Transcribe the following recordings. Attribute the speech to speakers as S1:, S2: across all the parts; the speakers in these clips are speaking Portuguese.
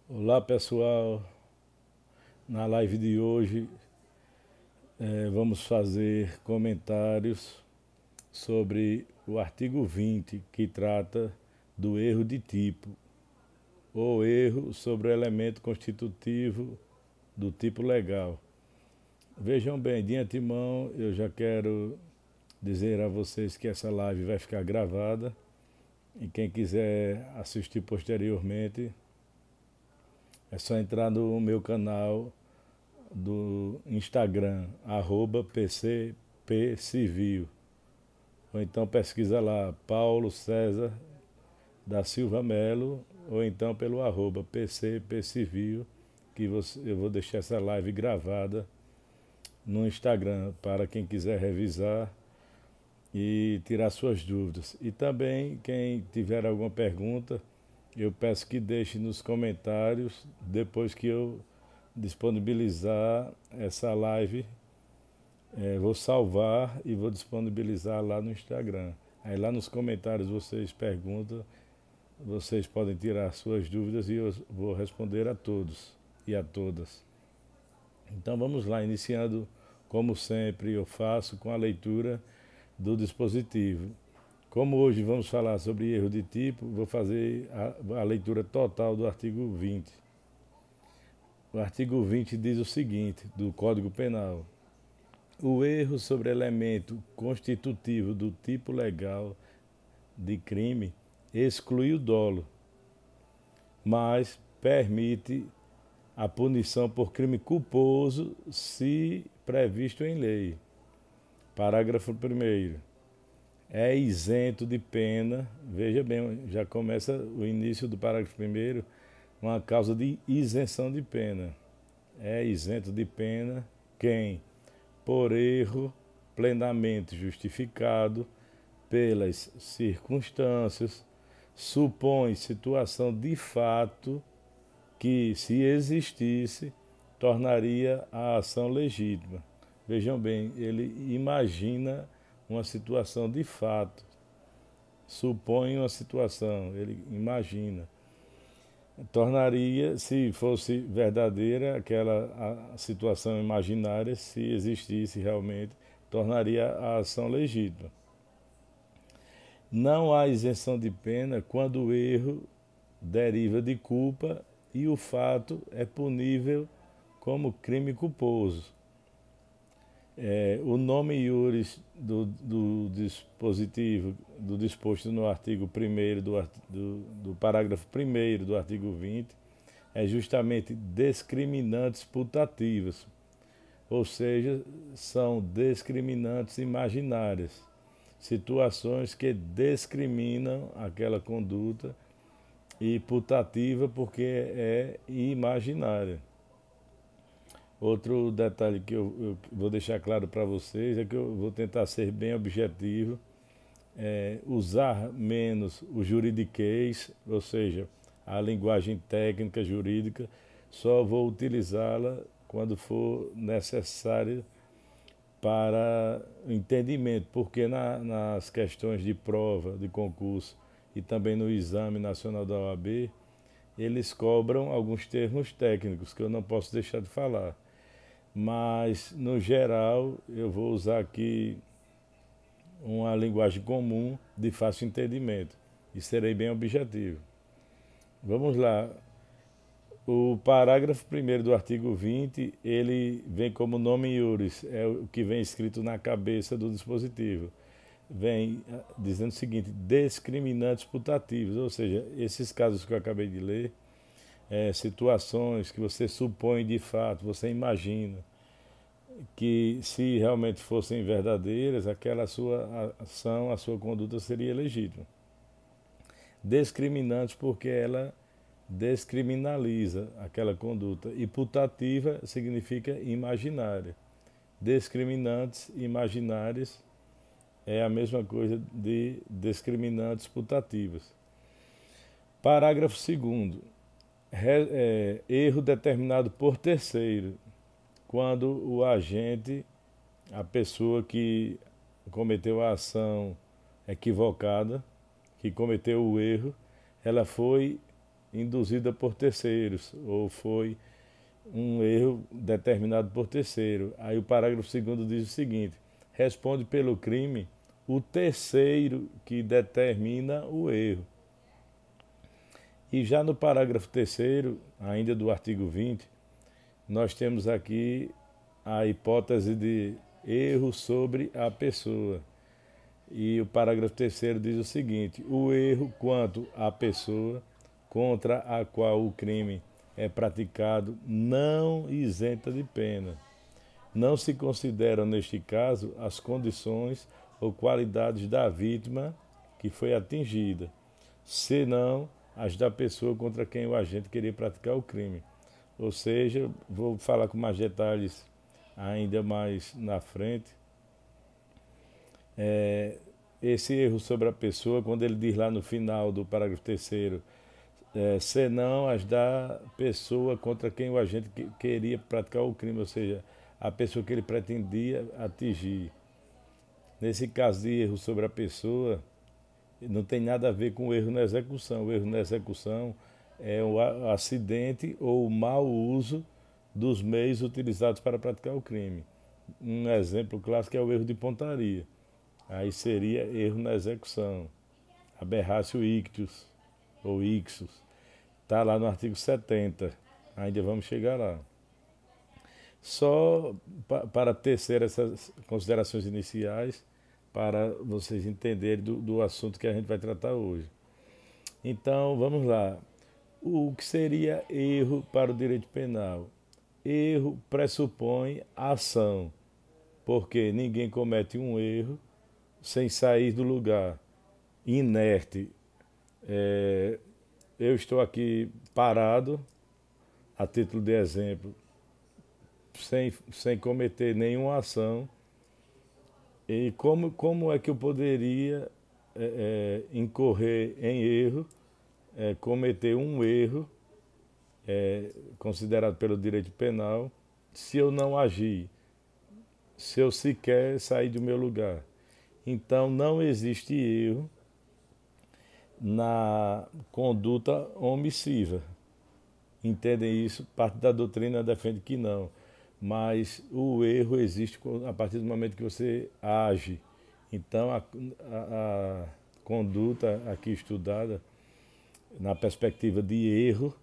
S1: Olá pessoal, na live de hoje vamos fazer comentários sobre o artigo 20, que trata do erro de tipo, ou erro sobre o elemento constitutivo do tipo legal. Vejam bem, de antemão eu já quero dizer a vocês que essa live vai ficar gravada e quem quiser assistir posteriormente é só entrar no meu canal do Instagram, @PCPcivil. Ou então pesquisa lá, Paulo César da Silva Melo, ou então pelo @PCPcivil, que eu vou deixar essa live gravada no Instagram para quem quiser revisar e tirar suas dúvidas. E também quem tiver alguma pergunta, eu peço que deixe nos comentários depois que eu disponibilizar essa live. Vou salvar e vou disponibilizar lá no Instagram. Aí lá nos comentários vocês perguntam, vocês podem tirar suas dúvidas e eu vou responder a todos e a todas. Então vamos lá, iniciando como sempre eu faço com a leitura do dispositivo. Como hoje vamos falar sobre erro de tipo, vou fazer a leitura total do artigo 20. O artigo 20 diz o seguinte, do Código Penal: o erro sobre elemento constitutivo do tipo legal de crime exclui o dolo, mas permite a punição por crime culposo se previsto em lei. Parágrafo 1º. É isento de pena, veja bem, já começa o início do parágrafo 1º, uma causa de isenção de pena. É isento de pena quem, por erro plenamente justificado pelas circunstâncias, supõe situação de fato que, se existisse, tornaria a ação legítima. Vejam bem, ele imagina uma situação de fato, supõe uma situação, ele imagina. Tornaria, se fosse verdadeira aquela a situação imaginária, se existisse realmente, tornaria a ação legítima. Não há isenção de pena quando o erro deriva de culpa e o fato é punível como crime culposo. O nome iuris do dispositivo, do disposto no artigo 1º do parágrafo 1º do artigo 20, é justamente discriminantes putativas, ou seja, são discriminantes imaginárias, situações que discriminam aquela conduta, e putativa porque é imaginária. Outro detalhe que eu vou deixar claro para vocês é que eu vou tentar ser bem objetivo, usar menos o juridiquês, ou seja, a linguagem técnica jurídica, só vou utilizá-la quando for necessário para entendimento, porque nas questões de prova, de concurso e também no exame nacional da OAB, eles cobram alguns termos técnicos que eu não posso deixar de falar. Mas, no geral, eu vou usar aqui uma linguagem comum de fácil entendimento e serei bem objetivo. Vamos lá. O parágrafo 1º do artigo 20, ele vem como nome iuris, é o que vem escrito na cabeça do dispositivo. Vem dizendo o seguinte: discriminantes putativos, ou seja, esses casos que eu acabei de ler, situações que você supõe de fato, você imagina que, se realmente fossem verdadeiras, aquela sua ação, a sua conduta seria legítima. Discriminantes porque ela descriminaliza aquela conduta, e putativa significa imaginária. Discriminantes imaginárias é a mesma coisa de discriminantes putativas. Parágrafo 2º. Erro determinado por terceiro, quando o agente, a pessoa que cometeu a ação equivocada, que cometeu o erro, ela foi induzida por terceiros, ou foi um erro determinado por terceiro. Aí o parágrafo 2º diz o seguinte: responde pelo crime o terceiro que determina o erro. E já no parágrafo 3º, ainda do artigo 20, nós temos aqui a hipótese de erro sobre a pessoa. E o parágrafo 3º diz o seguinte: o erro quanto à pessoa contra a qual o crime é praticado não isenta de pena. Não se consideram, neste caso, as condições ou qualidades da vítima que foi atingida, senão as da pessoa contra quem o agente queria praticar o crime. Ou seja, vou falar com mais detalhes ainda mais na frente. Esse erro sobre a pessoa, quando ele diz lá no final do parágrafo 3º, senão as da pessoa contra quem o agente queria praticar o crime, ou seja, a pessoa que ele pretendia atingir. Nesse caso de erro sobre a pessoa, não tem nada a ver com o erro na execução. O erro na execução é o acidente ou o mau uso dos meios utilizados para praticar o crime. Um exemplo clássico é o erro de pontaria. Aí seria erro na execução. Aberratio ictus ou ixus. Está lá no artigo 70. Ainda vamos chegar lá. Só para tecer essas considerações iniciais, para vocês entenderem do assunto que a gente vai tratar hoje. Então, vamos lá. O que seria erro para o direito penal? Erro pressupõe ação, porque ninguém comete um erro sem sair do lugar, inerte. Eu estou aqui parado, a título de exemplo, sem cometer nenhuma ação. E como é que eu poderia incorrer em erro, cometer um erro considerado pelo direito penal, se eu não agir, se eu sequer sair do meu lugar? Então, não existe erro na conduta omissiva. Entendem isso? Parte da doutrina defende que não. Mas o erro existe a partir do momento que você age. Então, a conduta aqui estudada, na perspectiva de erro,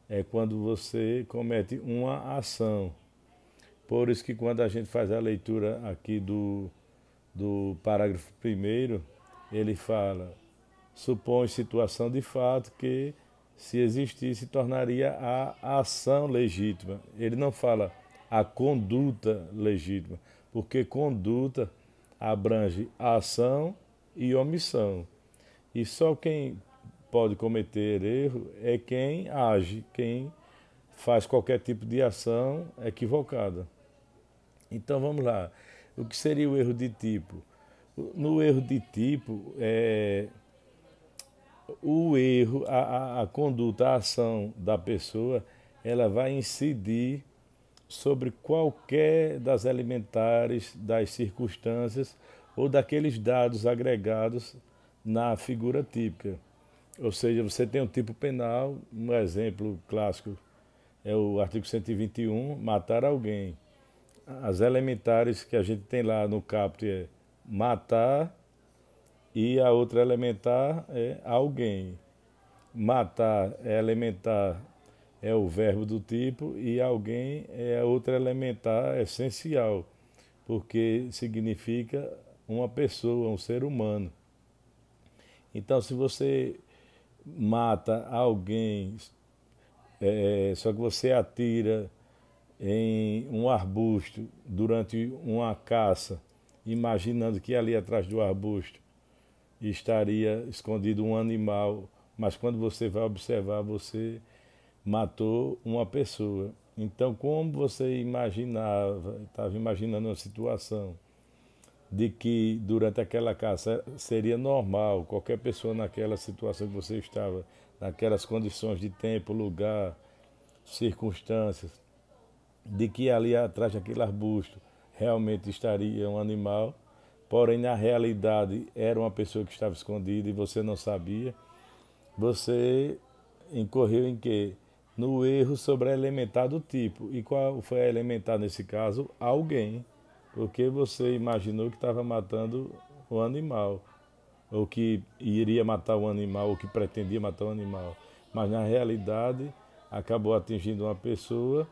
S1: é quando você comete uma ação. Por isso que quando a gente faz a leitura aqui do parágrafo 1º, ele fala: supõe situação de fato que, se existisse, tornaria a ação legítima. Ele não fala a conduta legítima, porque conduta abrange ação e omissão. E só quem pode cometer erro é quem age, quem faz qualquer tipo de ação equivocada. Então vamos lá. O que seria o erro de tipo? No erro de tipo, o erro, a conduta, a ação da pessoa, ela vai incidir sobre qualquer das elementares, das circunstâncias ou daqueles dados agregados na figura típica. Ou seja, você tem um tipo penal, um exemplo clássico é o artigo 121, matar alguém. As elementares que a gente tem lá no caput é matar, e a outra elementar é alguém. Matar é elementar, é o verbo do tipo, e alguém é a outra elementar essencial, porque significa uma pessoa, um ser humano. Então, se você mata alguém, só que você atira em um arbusto durante uma caça, imaginando que ali atrás do arbusto estaria escondido um animal, mas quando você vai observar, você matou uma pessoa. Então, como você imaginava, estava imaginando uma situação de que durante aquela caça seria normal, qualquer pessoa naquela situação que você estava, naquelas condições de tempo, lugar, circunstâncias, de que ali atrás daquele arbusto realmente estaria um animal, porém na realidade era uma pessoa que estava escondida e você não sabia, você incorreu em quê? No erro sobre a elementar do tipo. E qual foi a elementar nesse caso? Alguém. Porque você imaginou que estava matando o animal, ou que iria matar o animal, ou que pretendia matar o animal. Mas na realidade acabou atingindo uma pessoa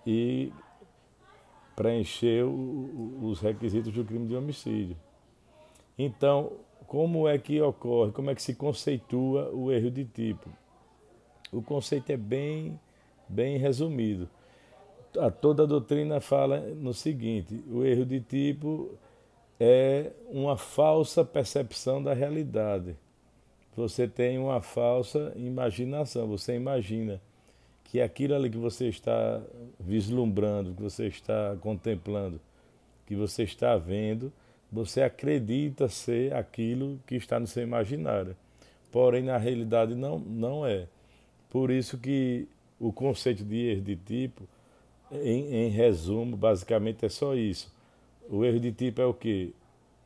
S1: e preencheu os requisitos do crime de homicídio. Então, como é que ocorre, como é que se conceitua o erro de tipo? O conceito é bem resumido. Toda a doutrina fala no seguinte: o erro de tipo é uma falsa percepção da realidade. Você tem uma falsa imaginação, você imagina que aquilo ali que você está vislumbrando, que você está contemplando, que você está vendo, você acredita ser aquilo que está no seu imaginário. Porém, na realidade, não é. Por isso que o conceito de erro de tipo, em resumo, basicamente é só isso. O erro de tipo é o quê?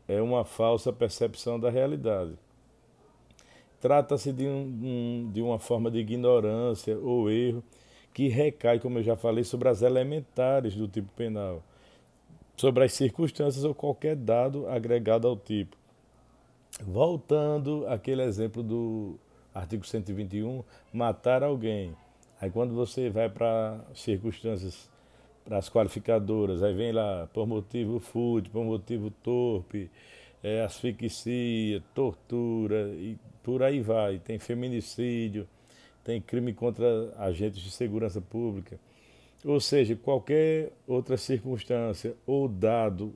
S1: É uma falsa percepção da realidade. Trata-se de uma forma de ignorância ou erro que recai, como eu já falei, sobre as elementares do tipo penal, sobre as circunstâncias ou qualquer dado agregado ao tipo. Voltando àquele exemplo do artigo 121, matar alguém. Aí quando você vai para circunstâncias, para as qualificadoras, aí vem lá por motivo fútil, por motivo torpe, asfixia, tortura e por aí vai. Tem feminicídio, tem crime contra agentes de segurança pública. Ou seja, qualquer outra circunstância ou dado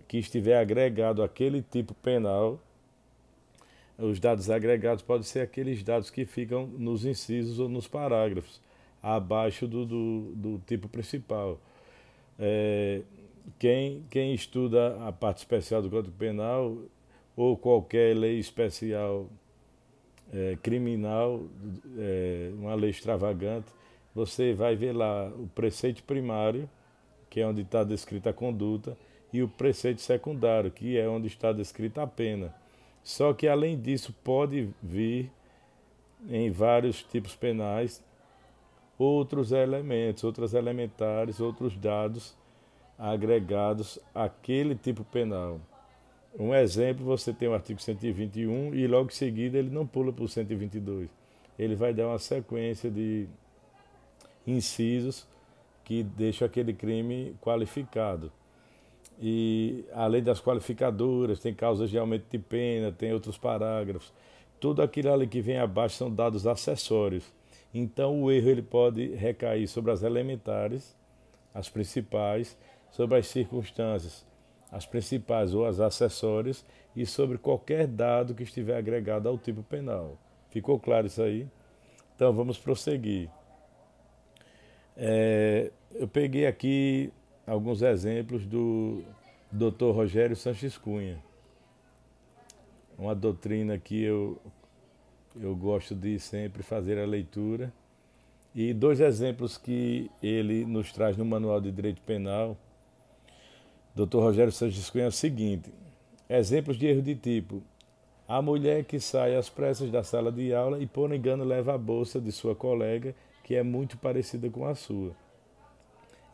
S1: que estiver agregado àquele tipo penal, os dados agregados podem ser aqueles dados que ficam nos incisos ou nos parágrafos, abaixo do tipo principal. É, quem estuda a parte especial do Código Penal ou qualquer lei especial criminal, uma lei extravagante, você vai ver lá o preceito primário, que é onde está descrita a conduta, e o preceito secundário, que é onde está descrita a pena. Só que, além disso, pode vir em vários tipos penais outros elementos, outras elementares, outros dados agregados àquele tipo penal. Um exemplo, você tem o artigo 121 e logo em seguida ele não pula para o 122. Ele vai dar uma sequência de incisos que deixam aquele crime qualificado. E além das qualificadoras, tem causas de aumento de pena, tem outros parágrafos. Tudo aquilo ali que vem abaixo são dados acessórios. Então o erro ele pode recair sobre as elementares, as principais, sobre as circunstâncias, as principais ou as acessórias, e sobre qualquer dado que estiver agregado ao tipo penal. Ficou claro isso aí? Então vamos prosseguir. Eu peguei aqui alguns exemplos do Dr. Rogério Sanches Cunha, uma doutrina que eu gosto de sempre fazer a leitura, e dois exemplos que ele nos traz no Manual de Direito Penal. Dr. Rogério Sanches Cunha é o seguinte: exemplos de erro de tipo: a mulher que sai às pressas da sala de aula e por engano leva a bolsa de sua colega, que é muito parecida com a sua.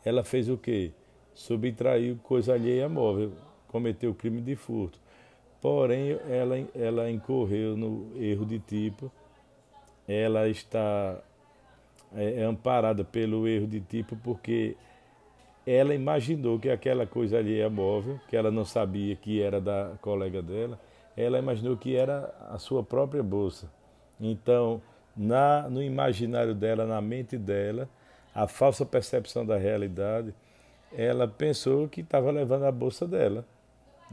S1: Ela fez o quê? Subtraiu coisa alheia móvel, cometeu crime de furto. Porém, ela incorreu no erro de tipo, ela está amparada pelo erro de tipo porque ela imaginou que aquela coisa alheia móvel, que ela não sabia que era da colega dela, ela imaginou que era a sua própria bolsa. Então, no imaginário dela, na mente dela, a falsa percepção da realidade, ela pensou que estava levando a bolsa dela,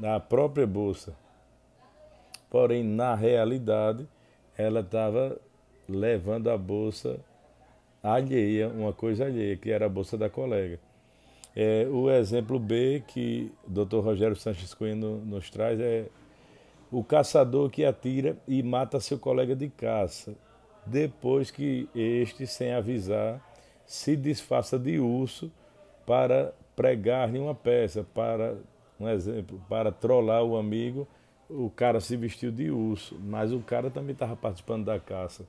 S1: a própria bolsa. Porém, na realidade, ela estava levando a bolsa alheia, uma coisa alheia, que era a bolsa da colega. O exemplo B que o Dr. Rogério Sanches Cunha nos traz é o caçador que atira e mata seu colega de caça, depois que este, sem avisar, se disfarça de urso para pregar-lhe uma peça, para, um exemplo, para trollar o amigo. O cara se vestiu de urso, mas o cara também estava participando da caça.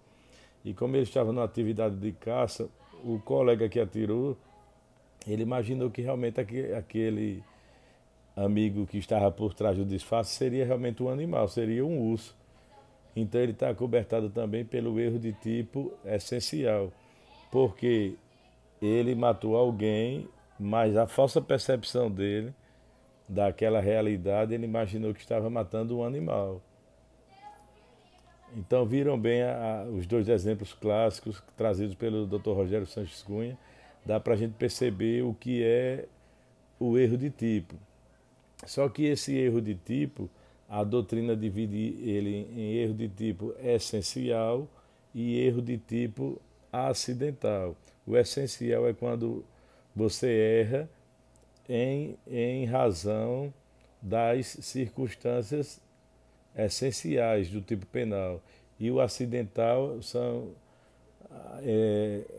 S1: E como ele estava numa atividade de caça, o colega que atirou, ele imaginou que realmente aquele amigo que estava por trás do disfarce seria realmente um animal, seria um urso. Então ele está cobertado também pelo erro de tipo essencial, porque ele matou alguém, mas a falsa percepção dele, daquela realidade, ele imaginou que estava matando um animal. Então viram bem os dois exemplos clássicos trazidos pelo Dr. Rogério Sanches Cunha, dá para a gente perceber o que é o erro de tipo. Só que esse erro de tipo, a doutrina divide ele em erro de tipo essencial e erro de tipo acidental. O essencial é quando você erra em razão das circunstâncias essenciais do tipo penal. E o acidental são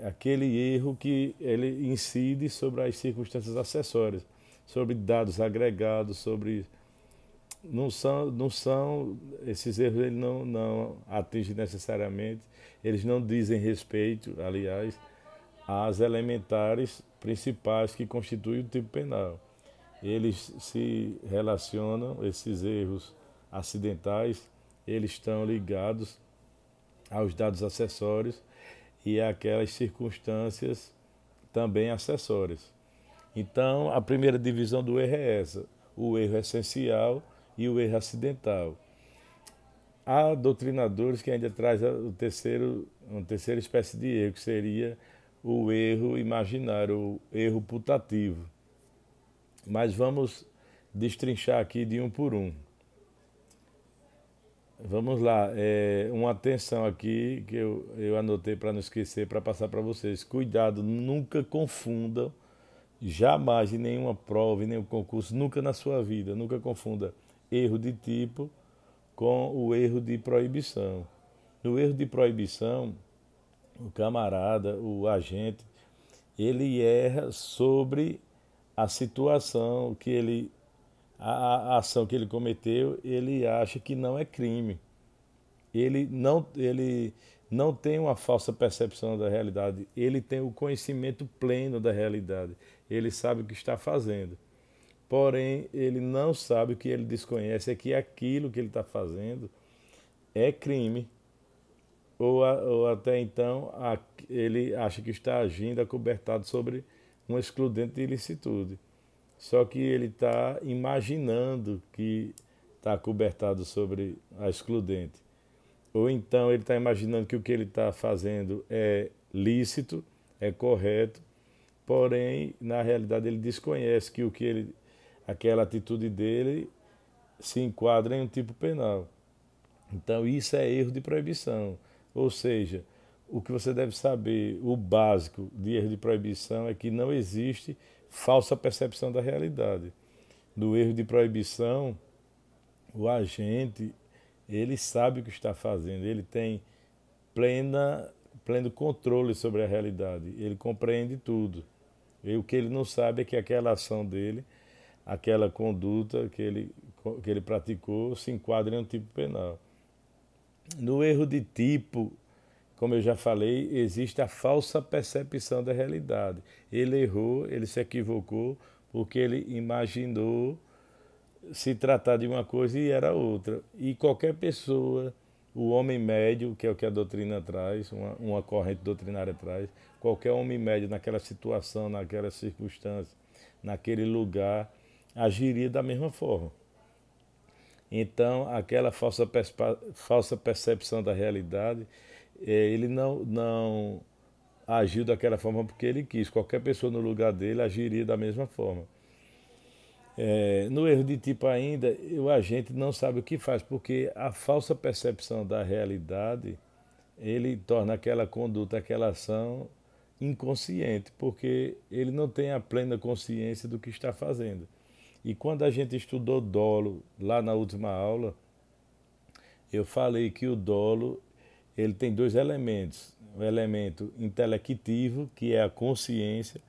S1: aquele erro que ele incide sobre as circunstâncias acessórias, sobre dados agregados, sobre não são esses erros, ele não atingem necessariamente, eles não dizem respeito, aliás, às elementares principais que constituem o tipo penal. Eles se relacionam, esses erros acidentais, eles estão ligados aos dados acessórios e àquelas circunstâncias também acessórias. Então, a primeira divisão do erro é essa: o erro essencial e o erro acidental. Há doutrinadores que ainda trazem uma terceira espécie de erro, que seria o erro imaginário, o erro putativo. Mas vamos destrinchar aqui de um por um. Vamos lá, uma atenção aqui que eu anotei para não esquecer, para passar para vocês. Cuidado, nunca confundam, jamais em nenhuma prova, em nenhum concurso, nunca na sua vida, nunca confunda erro de tipo com o erro de proibição. No erro de proibição, o camarada, o agente, ele erra sobre a situação que ele, a ação que ele cometeu, ele acha que não é crime. Ele não tem uma falsa percepção da realidade, ele tem o conhecimento pleno da realidade, ele sabe o que está fazendo. Porém, ele não sabe, o que ele desconhece é que aquilo que ele está fazendo é crime. Ou até então ele acha que está agindo acobertado sobre um excludente de ilicitude. Só que ele está imaginando que está acobertado sobre a excludente. Ou então ele está imaginando que o que ele está fazendo é lícito, é correto, porém, na realidade, ele desconhece que aquela atitude dele se enquadra em um tipo penal. Então, isso é erro de proibição. Ou seja, o que você deve saber, o básico de erro de proibição é que não existe falsa percepção da realidade. No erro de proibição, o agente, ele sabe o que está fazendo, ele tem pleno controle sobre a realidade, ele compreende tudo. E o que ele não sabe é que aquela ação dele, aquela conduta que ele praticou, se enquadra em um tipo penal. No erro de tipo, como eu já falei, existe a falsa percepção da realidade. Ele errou, ele se equivocou, porque ele imaginou se tratar de uma coisa e era outra. E qualquer pessoa, o homem médio, que é o que a doutrina traz, uma corrente doutrinária traz, qualquer homem médio naquela situação, naquela circunstância, naquele lugar, agiria da mesma forma. Então, aquela falsa percepção da realidade, ele não agiu daquela forma porque ele quis. Qualquer pessoa no lugar dele agiria da mesma forma. No erro de tipo ainda, o agente não sabe o que faz, porque a falsa percepção da realidade, ele torna aquela conduta, aquela ação inconsciente, porque ele não tem a plena consciência do que está fazendo. E quando a gente estudou dolo, lá na última aula, eu falei que o dolo ele tem dois elementos. O elemento intelectivo, que é a consciência,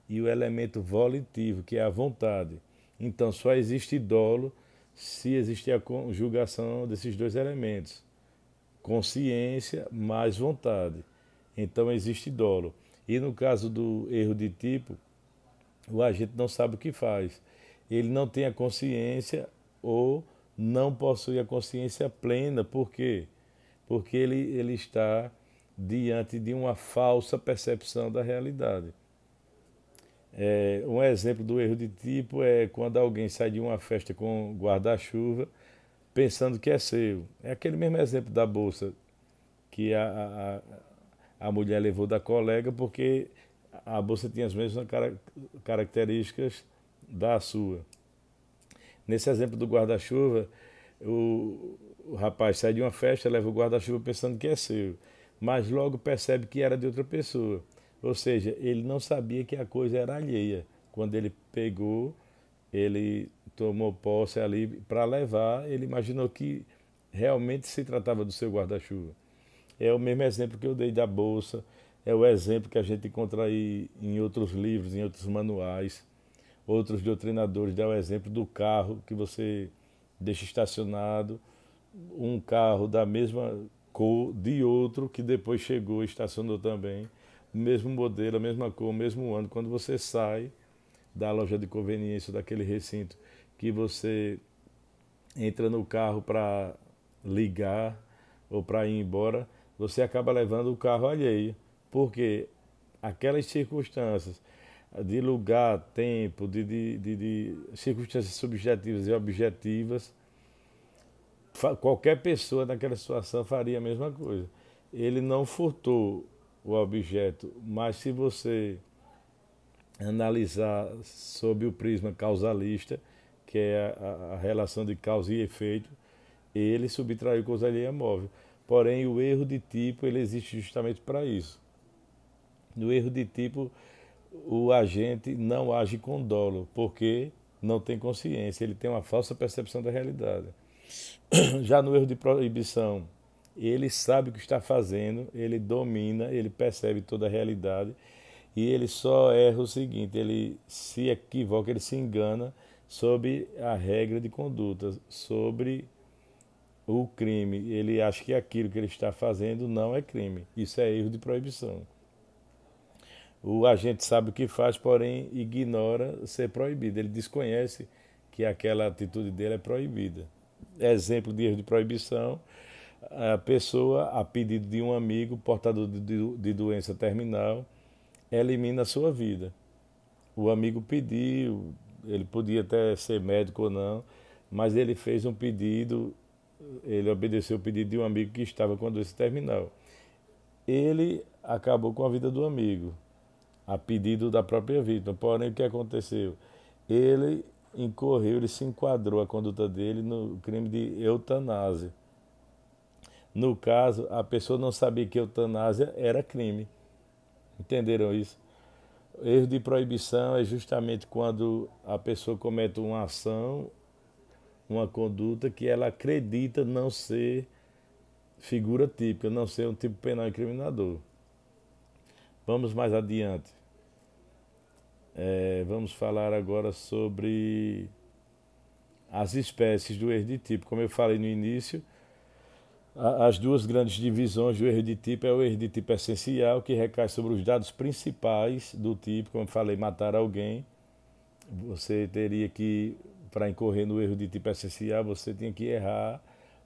S1: e o elemento volitivo, que é a vontade. Então, só existe dolo se existe a conjugação desses dois elementos, consciência mais vontade. Então existe dolo. E no caso do erro de tipo, o agente não sabe o que faz. Ele não tem a consciência ou não possui a consciência plena. Por quê? Porque ele está diante de uma falsa percepção da realidade. Um exemplo do erro de tipo é quando alguém sai de uma festa com guarda-chuva pensando que é seu. É aquele mesmo exemplo da bolsa que a mulher levou da colega porque a bolsa tinha as mesmas características da sua. Nesse exemplo do guarda-chuva, o rapaz sai de uma festa, leva o guarda-chuva pensando que é seu, mas logo percebe que era de outra pessoa. Ou seja, ele não sabia que a coisa era alheia. Quando ele pegou, ele tomou posse ali para levar, ele imaginou que realmente se tratava do seu guarda-chuva. É o mesmo exemplo que eu dei da bolsa, é o exemplo que a gente encontra aí em outros livros, em outros manuais. Outros doutrinadores dão o exemplo do carro que você deixa estacionado, um carro da mesma cor de outro que depois chegou e estacionou também, o mesmo modelo, a mesma cor, o mesmo ano. Quando você sai da loja de conveniência, daquele recinto, que você entra no carro para ligar ou para ir embora, você acaba levando o carro alheio, porque aquelas circunstâncias de lugar, tempo, de circunstâncias subjetivas e objetivas, qualquer pessoa naquela situação faria a mesma coisa. Ele não furtou o objeto, mas se você analisar sob o prisma causalista, que é a relação de causa e efeito, ele subtraiu coisa alheia móvel. Porém, o erro de tipo ele existe justamente para isso. No erro de tipo, o agente não age com dolo, porque não tem consciência, ele tem uma falsa percepção da realidade. Já no erro de proibição, ele sabe o que está fazendo, ele domina, ele percebe toda a realidade e ele só erra o seguinte, ele se equivoca, ele se engana sobre a regra de conduta, sobre o crime. Ele acha que aquilo que ele está fazendo não é crime. Isso é erro de proibição. O agente sabe o que faz, porém ignora ser proibido. Ele desconhece que aquela atitude dele é proibida. Exemplo de erro de proibição, a pessoa, a pedido de um amigo portador de doença terminal, elimina a sua vida. O amigo pediu, ele podia até ser médico ou não, mas ele fez um pedido, ele obedeceu o pedido de um amigo que estava com a doença terminal. Ele acabou com a vida do amigo, a pedido da própria vítima. Porém, o que aconteceu? Ele incorreu, ele se enquadrou a conduta dele no crime de eutanásia. No caso, a pessoa não sabia que eutanásia era crime. Entenderam isso? Erro de proibição é justamente quando a pessoa comete uma ação, uma conduta que ela acredita não ser figura típica, não ser um tipo penal incriminador. Vamos mais adiante. Vamos falar agora sobre as espécies do erro de tipo. Como eu falei no início, as duas grandes divisões do erro de tipo é o erro de tipo essencial, que recai sobre os dados principais do tipo, como eu falei, matar alguém. Você teria que, para incorrer no erro de tipo essencial, você tinha que errar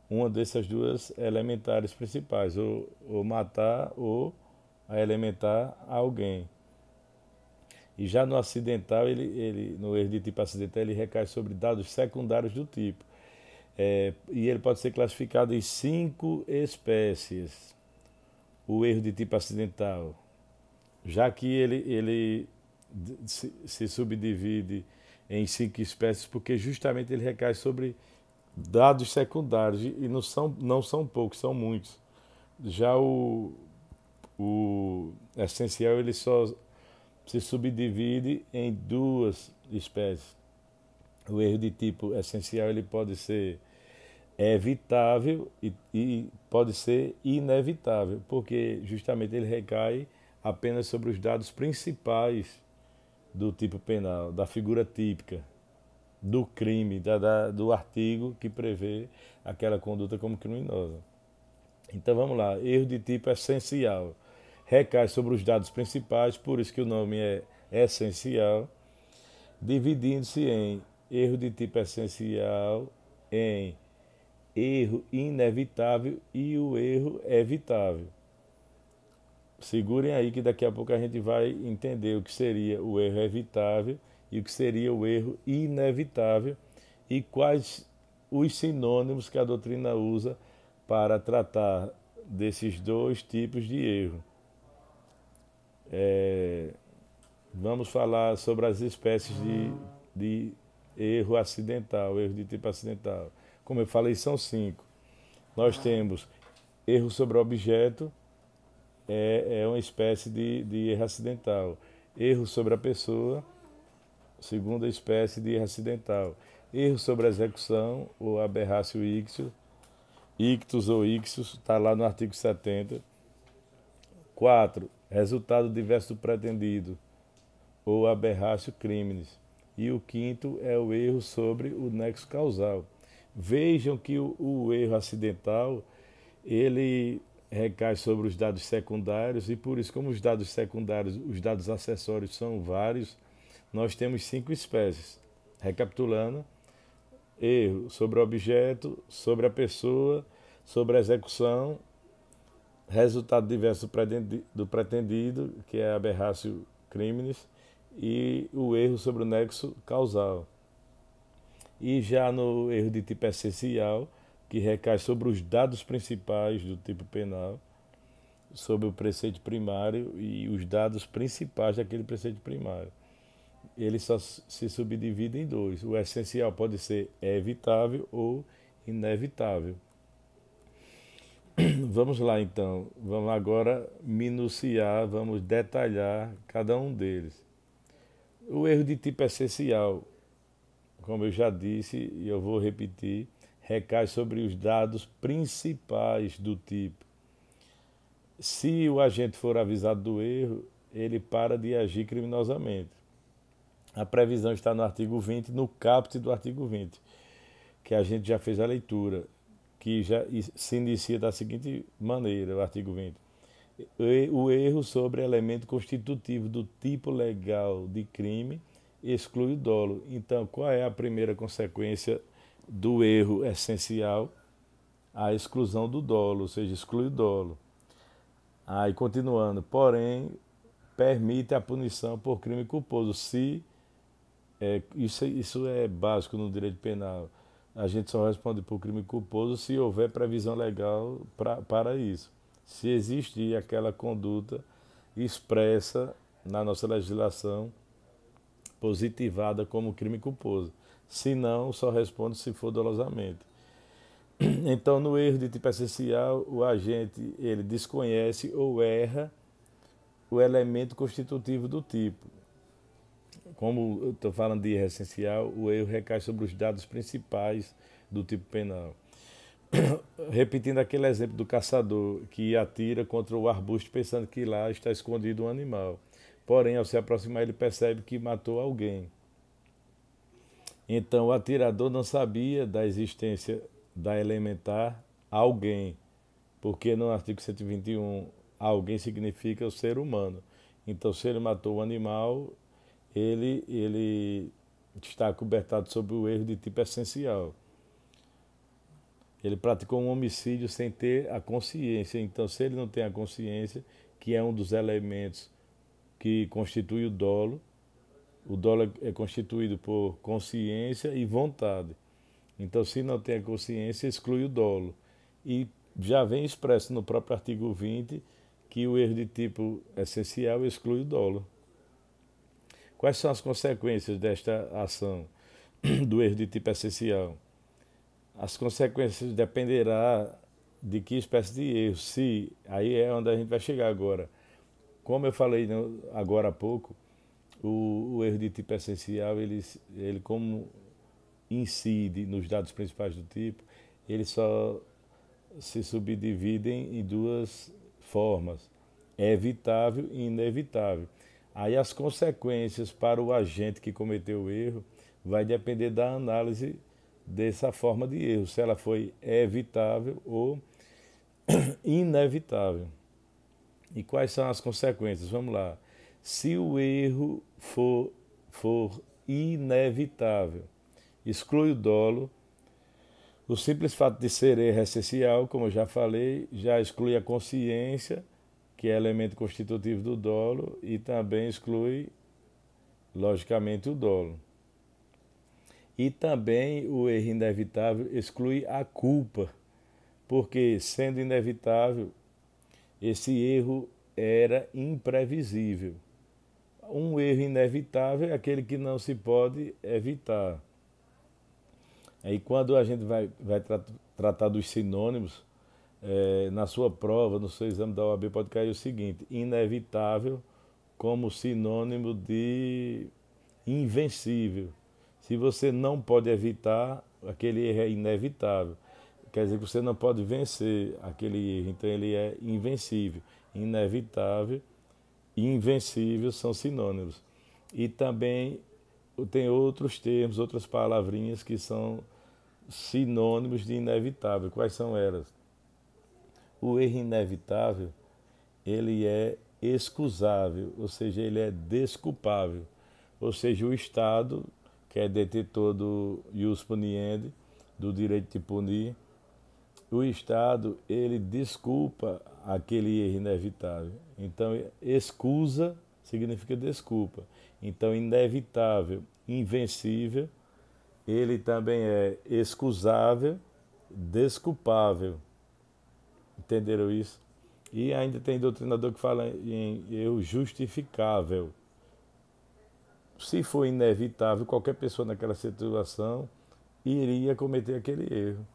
S1: uma dessas duas elementares principais, ou matar ou a elementar alguém. E já no acidental, no erro de tipo acidental, ele recai sobre dados secundários do tipo. E ele pode ser classificado em 5 espécies, o erro de tipo acidental. Já que ele se subdivide em 5 espécies, porque justamente ele recai sobre dados secundários, e não são poucos, são muitos. Já o essencial, ele só se subdivide em 2 espécies. O erro de tipo essencial ele pode ser evitável e pode ser inevitável, porque justamente ele recai apenas sobre os dados principais do tipo penal, da figura típica, do crime, do artigo que prevê aquela conduta como criminosa. Então vamos lá, erro de tipo essencial. Recai sobre os dados principais, por isso que o nome é essencial, dividindo-se em erro de tipo essencial, em erro inevitável e o erro evitável. Segurem aí que daqui a pouco a gente vai entender o que seria o erro evitável e o que seria o erro inevitável e quais os sinônimos que a doutrina usa para tratar desses dois tipos de erro. Vamos falar sobre as espécies de erro acidental, erro de tipo acidental. Como eu falei, são 5. Nós temos erro sobre objeto, é uma espécie de erro acidental. Erro sobre a pessoa, segunda espécie de erro acidental. Erro sobre a execução, ou aberratio ictus ou ictus, está lá no artigo 70. 4. Resultado diverso do pretendido, ou aberratio criminis. E o quinto é o erro sobre o nexo causal. Vejam que o erro acidental, ele recai sobre os dados secundários e por isso, como os dados secundários, os dados acessórios são vários, nós temos 5 espécies. Recapitulando, erro sobre o objeto, sobre a pessoa, sobre a execução, resultado diverso do pretendido, que é a aberratio criminis, e o erro sobre o nexo causal. E já no erro de tipo essencial, que recai sobre os dados principais do tipo penal, sobre o preceito primário e os dados principais daquele preceito primário. Ele só se subdivide em 2. O essencial pode ser evitável ou inevitável. Vamos lá então, vamos agora minuciar, vamos detalhar cada um deles. O erro de tipo essencial, como eu já disse e eu vou repetir, recai sobre os dados principais do tipo. Se o agente for avisado do erro, ele para de agir criminosamente. A previsão está no artigo 20, no caput do artigo 20, que a gente já fez a leitura, que já se inicia da seguinte maneira, o artigo 20. O erro sobre elemento constitutivo do tipo legal de crime exclui o dolo. Então, qual é a primeira consequência do erro essencial? A exclusão do dolo, ou seja, exclui o dolo. Aí, continuando, porém, permite a punição por crime culposo. Se isso é básico no direito penal. A gente só responde por crime culposo se houver previsão legal para isso. Se existir aquela conduta expressa na nossa legislação positivada como crime culposo. Se não, só responde se for dolosamente. Então, no erro de tipo essencial, o agente ele desconhece ou erra o elemento constitutivo do tipo. Como eu estou falando de erro essencial, o erro recai sobre os dados principais do tipo penal. Repetindo aquele exemplo do caçador que atira contra o arbusto pensando que lá está escondido um animal. Porém, ao se aproximar, ele percebe que matou alguém. Então, o atirador não sabia da existência da elementar alguém, porque no artigo 121, alguém significa o ser humano. Então, se ele matou o animal, ele está cobertado sob o erro de tipo essencial. Ele praticou um homicídio sem ter a consciência. Então, se ele não tem a consciência, que é um dos elementos que constitui o dolo é constituído por consciência e vontade. Então, se não tem a consciência, exclui o dolo. E já vem expresso no próprio artigo 20 que o erro de tipo essencial exclui o dolo. Quais são as consequências desta ação do erro de tipo essencial? As consequências dependerá de que espécie de erro. Se, aí é onde a gente vai chegar agora. Como eu falei agora há pouco, o erro de tipo essencial, ele como incide nos dados principais do tipo, ele só se subdivide em 2 formas, evitável e inevitável. Aí as consequências para o agente que cometeu o erro vai depender da análise dessa forma de erro, se ela foi evitável ou inevitável. E quais são as consequências? Vamos lá. Se o erro for inevitável, exclui o dolo. O simples fato de ser erro é essencial, como eu já falei, já exclui a consciência, que é elemento constitutivo do dolo, e também exclui, logicamente, o dolo. E também o erro inevitável exclui a culpa, porque, sendo inevitável, esse erro era imprevisível. Um erro inevitável é aquele que não se pode evitar. Aí quando a gente vai tratar dos sinônimos, na sua prova, no seu exame da OAB, pode cair o seguinte: inevitável como sinônimo de invencível. Se você não pode evitar, aquele erro é inevitável. Quer dizer que você não pode vencer aquele erro, então ele é invencível. Inevitável e invencível são sinônimos. E também tem outros termos, outras palavrinhas que são sinônimos de inevitável. Quais são elas? O erro inevitável, ele é excusável, ou seja, ele é desculpável. Ou seja, o Estado, que é detentor do ius puniendi, do direito de punir, o Estado, ele desculpa aquele erro inevitável. Então, excusa significa desculpa. Então, inevitável, invencível, ele também é excusável, desculpável. Entenderam isso? E ainda tem doutrinador que fala em erro justificável. Se for inevitável, qualquer pessoa naquela situação iria cometer aquele erro.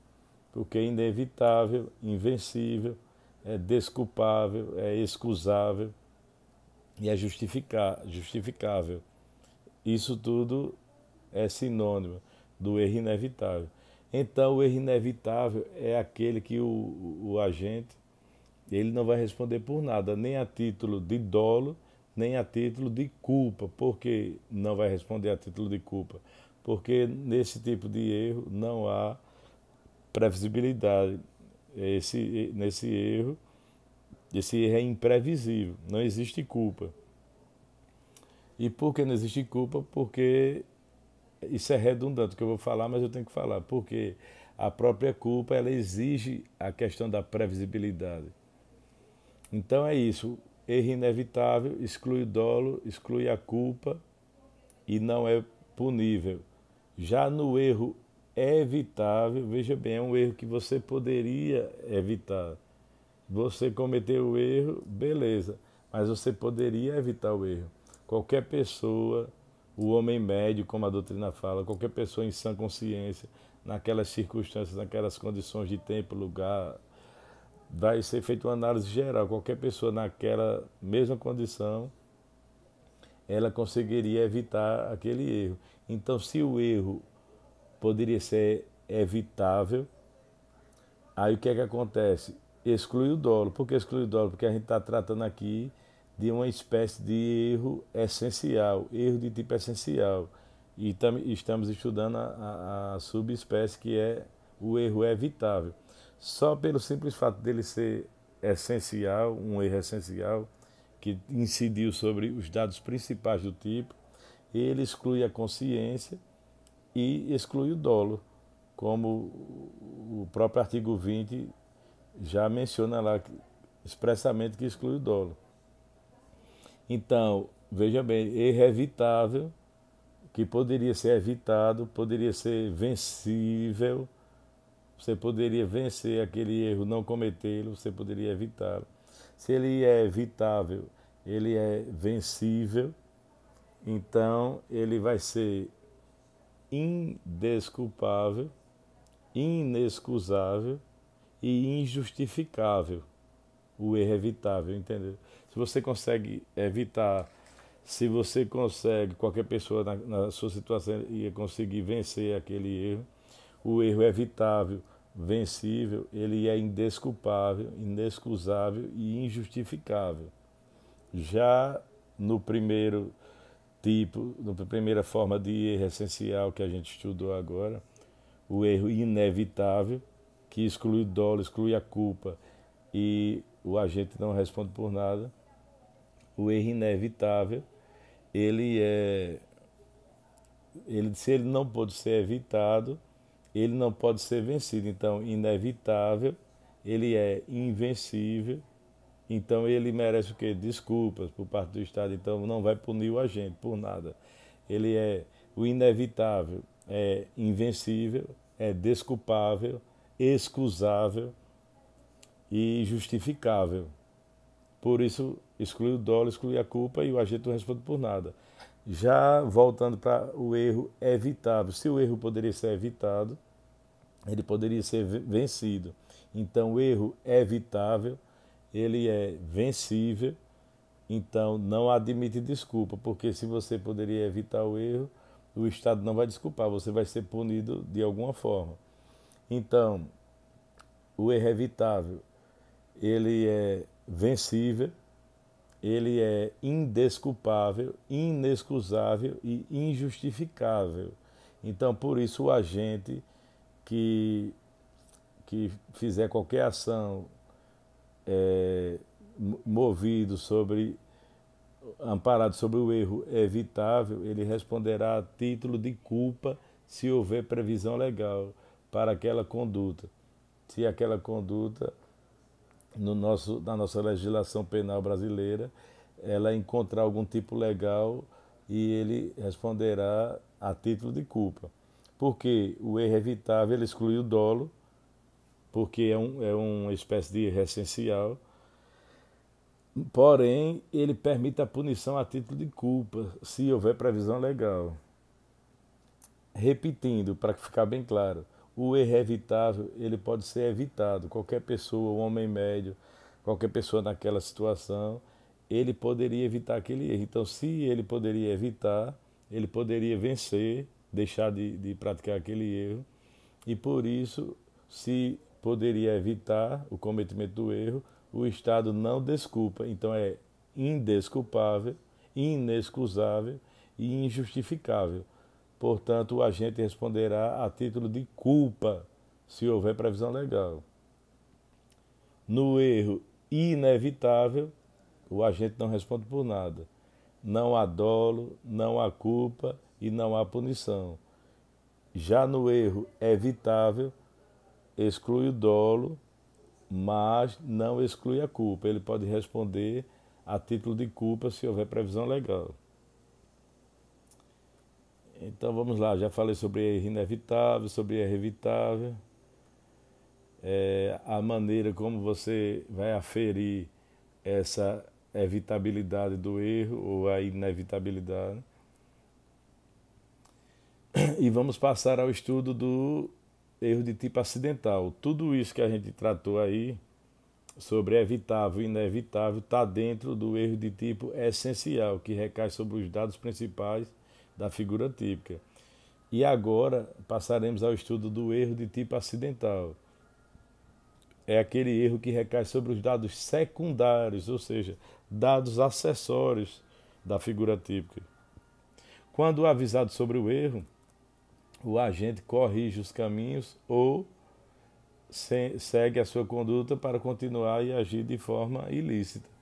S1: Porque é inevitável, invencível, é desculpável, é excusável e é justificável. Isso tudo é sinônimo do erro inevitável. Então, o erro inevitável é aquele que o agente ele não vai responder por nada, nem a título de dolo, nem a título de culpa. Por que não vai responder a título de culpa? Porque nesse tipo de erro não há previsibilidade. Nesse erro, esse erro é imprevisível, não existe culpa. E por que não existe culpa? Porque isso é redundante o que eu vou falar, mas eu tenho que falar. Porque a própria culpa ela exige a questão da previsibilidade. Então é isso. Erro inevitável, exclui o dolo, exclui a culpa e não é punível. Já no erro evitável, veja bem, é um erro que você poderia evitar. Você cometeu o erro, beleza, mas você poderia evitar o erro. Qualquer pessoa, o homem médio, como a doutrina fala, qualquer pessoa em sã consciência, naquelas circunstâncias, naquelas condições de tempo, lugar, vai ser feita uma análise geral. Qualquer pessoa naquela mesma condição, ela conseguiria evitar aquele erro. Então, se o erro poderia ser evitável, aí o que é que acontece? Exclui o dolo. Por que exclui o dolo? Porque a gente está tratando aqui de uma espécie de erro essencial, erro de tipo essencial. E estamos estudando a subespécie que é o erro evitável. Só pelo simples fato dele ser essencial, um erro essencial, que incidiu sobre os dados principais do tipo, ele exclui a consciência e exclui o dolo, como o próprio artigo 20 já menciona lá expressamente que exclui o dolo. Então, veja bem, erro evitável, que poderia ser evitado, poderia ser vencível, você poderia vencer aquele erro, não cometê-lo, você poderia evitá-lo. Se ele é evitável, ele é vencível, então ele vai ser indesculpável, inexcusável e injustificável. O erro evitável, entendeu? Se você consegue evitar, se você consegue, qualquer pessoa na sua situação ia conseguir vencer aquele erro, o erro é evitável, vencível, ele é indesculpável, inexcusável e injustificável. Já no primeiro tipo, na primeira forma de erro essencial que a gente estudou agora, o erro inevitável, que exclui o dolo, exclui a culpa e o agente não responde por nada. O erro inevitável, se ele não pode ser evitado, ele não pode ser vencido. Então, inevitável, ele é invencível. Então, ele merece o quê? Desculpas por parte do Estado. Então, não vai punir o agente por nada. O inevitável, é invencível, é desculpável, excusável e justificável. Por isso, exclui o dolo, exclui a culpa e o agente não responde por nada. Já voltando para o erro evitável, se o erro poderia ser evitado, ele poderia ser vencido. Então, o erro evitável, ele é vencível, então não admite desculpa, porque se você poderia evitar o erro, o Estado não vai desculpar, você vai ser punido de alguma forma. Então, o erro evitável, ele é vencível, ele é indesculpável, inexcusável e injustificável. Então, por isso, o agente que fizer qualquer ação movido amparado sobre o erro evitável, ele responderá a título de culpa se houver previsão legal para aquela conduta. Se aquela conduta, na nossa legislação penal brasileira, ela encontrar algum tipo legal e ele responderá a título de culpa. Porque o erro evitável, ele exclui o dolo, porque é uma espécie de erro essencial, porém, ele permite a punição a título de culpa, se houver previsão legal. Repetindo, para ficar bem claro, o erro evitável, ele pode ser evitado. Qualquer pessoa, um homem médio, qualquer pessoa naquela situação, ele poderia evitar aquele erro. Então, se ele poderia evitar, ele poderia vencer, deixar de praticar aquele erro. E por isso, se poderia evitar o cometimento do erro, o Estado não desculpa. Então, é indesculpável, inexcusável e injustificável. Portanto, o agente responderá a título de culpa, se houver previsão legal. No erro inevitável, o agente não responde por nada. Não há dolo, não há culpa e não há punição. Já no erro evitável, exclui o dolo, mas não exclui a culpa. Ele pode responder a título de culpa se houver previsão legal. Então vamos lá, já falei sobre erro inevitável, sobre erro evitável, a maneira como você vai aferir essa evitabilidade do erro ou a inevitabilidade. E vamos passar ao estudo do erro de tipo acidental. Tudo isso que a gente tratou aí sobre evitável e inevitável está dentro do erro de tipo essencial, que recai sobre os dados principais da figura típica. E agora passaremos ao estudo do erro de tipo acidental. É aquele erro que recai sobre os dados secundários, ou seja, dados acessórios da figura típica. Quando avisado sobre o erro, o agente corrige os caminhos ou segue a sua conduta para continuar e agir de forma ilícita.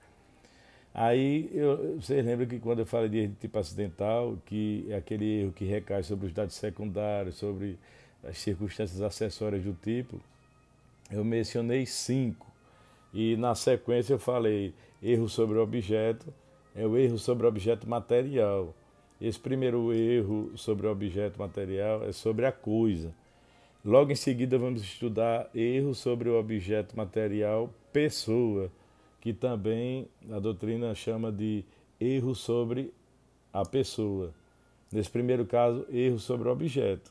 S1: Aí, vocês lembram que quando eu falei de erro de tipo acidental, que é aquele erro que recai sobre os dados secundários, sobre as circunstâncias acessórias do tipo, eu mencionei 5. E na sequência eu falei erro sobre o objeto, é o erro sobre o objeto material. Esse primeiro erro sobre o objeto material é sobre a coisa. Logo em seguida vamos estudar erro sobre o objeto material pessoa, que também a doutrina chama de erro sobre a pessoa. Nesse primeiro caso, erro sobre o objeto.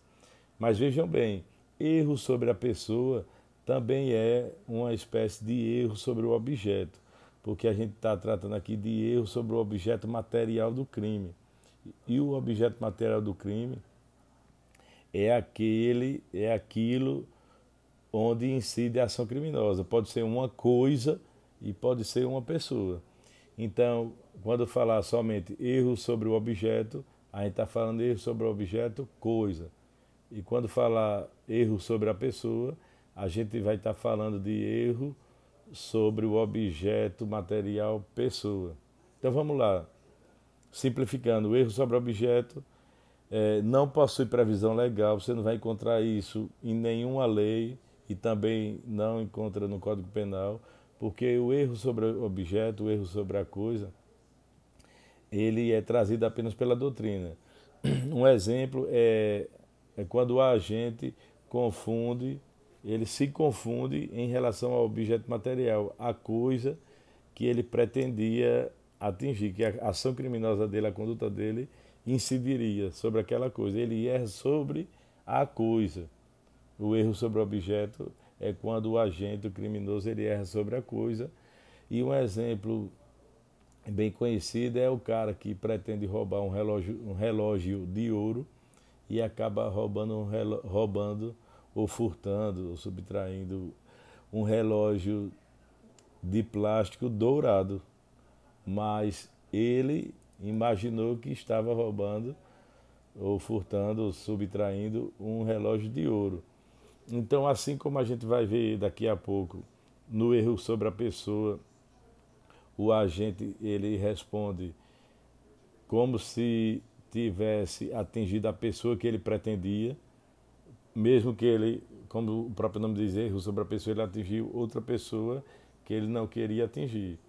S1: Mas vejam bem, erro sobre a pessoa também é uma espécie de erro sobre o objeto, porque a gente está tratando aqui de erro sobre o objeto material do crime. E o objeto material do crime é aquilo onde incide a ação criminosa. Pode ser uma coisa e pode ser uma pessoa. Então, quando falar somente erro sobre o objeto, a gente está falando erro sobre o objeto, coisa. E quando falar erro sobre a pessoa, a gente vai estar falando de erro sobre o objeto material pessoa. Então vamos lá. Simplificando, o erro sobre o objeto não possui previsão legal, você não vai encontrar isso em nenhuma lei e também não encontra no Código Penal, porque o erro sobre o objeto, o erro sobre a coisa, ele é trazido apenas pela doutrina. Um exemplo é quando o agente confunde, ele se confunde em relação ao objeto material, a coisa que ele pretendia atingir, que a ação criminosa dele, a conduta dele, incidiria sobre aquela coisa. Ele erra sobre a coisa. O erro sobre o objeto é quando o agente, o criminoso, ele erra sobre a coisa. E um exemplo bem conhecido é o cara que pretende roubar um relógio de ouro e acaba roubando ou furtando ou subtraindo um relógio de plástico dourado, mas ele imaginou que estava roubando ou furtando ou subtraindo um relógio de ouro. Então, assim como a gente vai ver daqui a pouco no erro sobre a pessoa, o agente ele responde como se tivesse atingido a pessoa que ele pretendia, mesmo que ele, como o próprio nome diz, erro sobre a pessoa, ele atingiu outra pessoa que ele não queria atingir.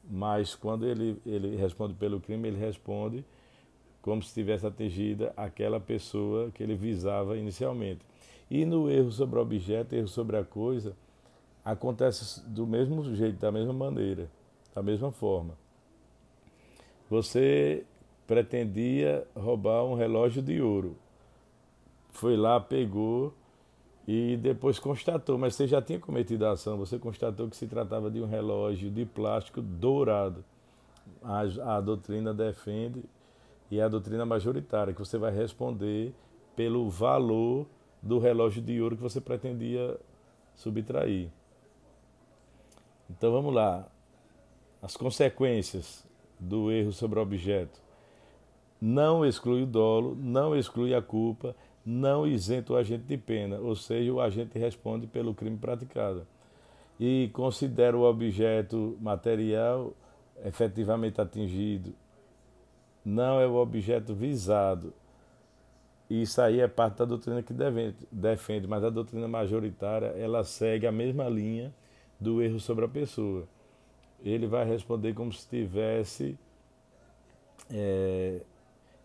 S1: Mas quando ele responde pelo crime, ele responde como se tivesse atingido aquela pessoa que ele visava inicialmente. E no erro sobre o objeto, erro sobre a coisa, acontece do mesmo jeito, da mesma maneira, da mesma forma. Você pretendia roubar um relógio de ouro. Foi lá, pegou e depois constatou, mas você já tinha cometido a ação, você constatou que se tratava de um relógio de plástico dourado. A doutrina defende, e é a doutrina majoritária, que você vai responder pelo valor do relógio de ouro que você pretendia subtrair. Então vamos lá. As consequências do erro sobre o objeto. Não exclui o dolo, não exclui a culpa, não isenta o agente de pena, ou seja, o agente responde pelo crime praticado. E considera o objeto material efetivamente atingido, não é o objeto visado. Isso aí é parte da doutrina que defende, mas a doutrina majoritária, ela segue a mesma linha do erro sobre a pessoa. Ele vai responder como se tivesse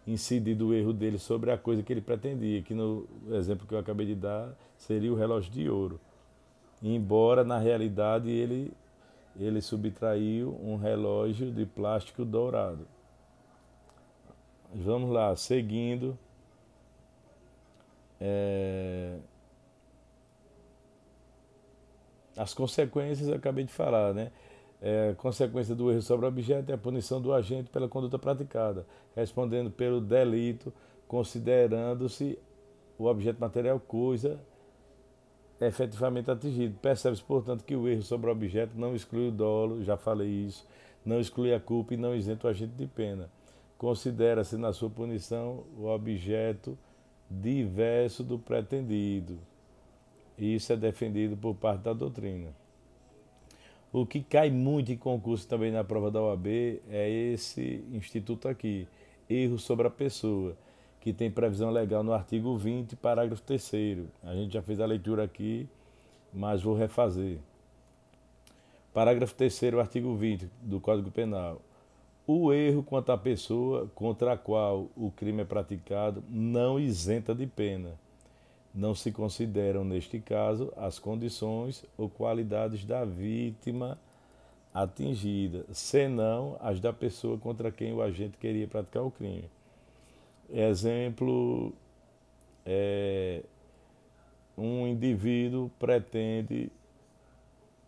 S1: incidido o erro dele sobre a coisa que ele pretendia, que no exemplo que eu acabei de dar seria o relógio de ouro. Embora, na realidade, ele subtraiu um relógio de plástico dourado. Vamos lá, seguindo. As consequências eu acabei de falar, né? Consequência do erro sobre o objeto é a punição do agente pela conduta praticada, respondendo pelo delito, considerando-se o objeto material coisa efetivamente atingido. Percebe-se, portanto, que o erro sobre o objeto não exclui o dolo, já falei isso, não exclui a culpa e não isenta o agente de pena. Considera-se na sua punição o objeto diverso do pretendido. E isso é defendido por parte da doutrina. O que cai muito em concurso também na prova da OAB é esse instituto aqui, erro sobre a pessoa, que tem previsão legal no artigo 20, parágrafo 3º. A gente já fez a leitura aqui, mas vou refazer. Parágrafo 3º, artigo 20 do Código Penal. O erro quanto à pessoa contra a qual o crime é praticado não isenta de pena. Não se consideram, neste caso, as condições ou qualidades da vítima atingida, senão as da pessoa contra quem o agente queria praticar o crime. Exemplo, um indivíduo pretende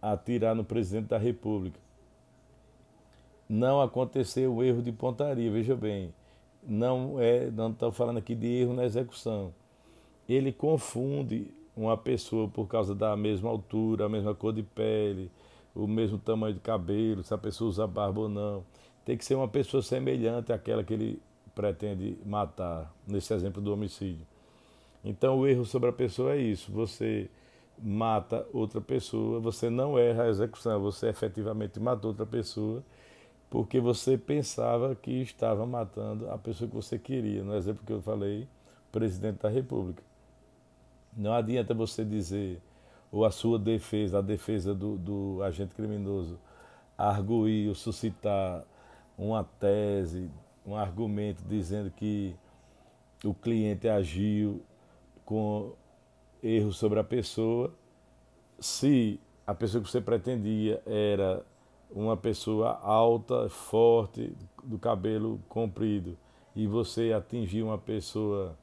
S1: atirar no presidente da República. Não aconteceu o erro de pontaria, veja bem, não estou falando aqui de erro na execução. Ele confunde uma pessoa por causa da mesma altura, a mesma cor de pele, o mesmo tamanho de cabelo, se a pessoa usa barba ou não. Tem que ser uma pessoa semelhante àquela que ele pretende matar, nesse exemplo do homicídio. Então o erro sobre a pessoa é isso, mata outra pessoa, você não erra a execução, você efetivamente matou outra pessoa porque você pensava que estava matando a pessoa que você queria. No exemplo que eu falei, o presidente da República. Não adianta você dizer, ou a sua defesa, a defesa do agente criminoso, arguir ou suscitar uma tese, um argumento dizendo que o cliente agiu com erro sobre a pessoa, se a pessoa que você pretendia era uma pessoa alta, forte, do cabelo comprido, e você atingiu uma pessoa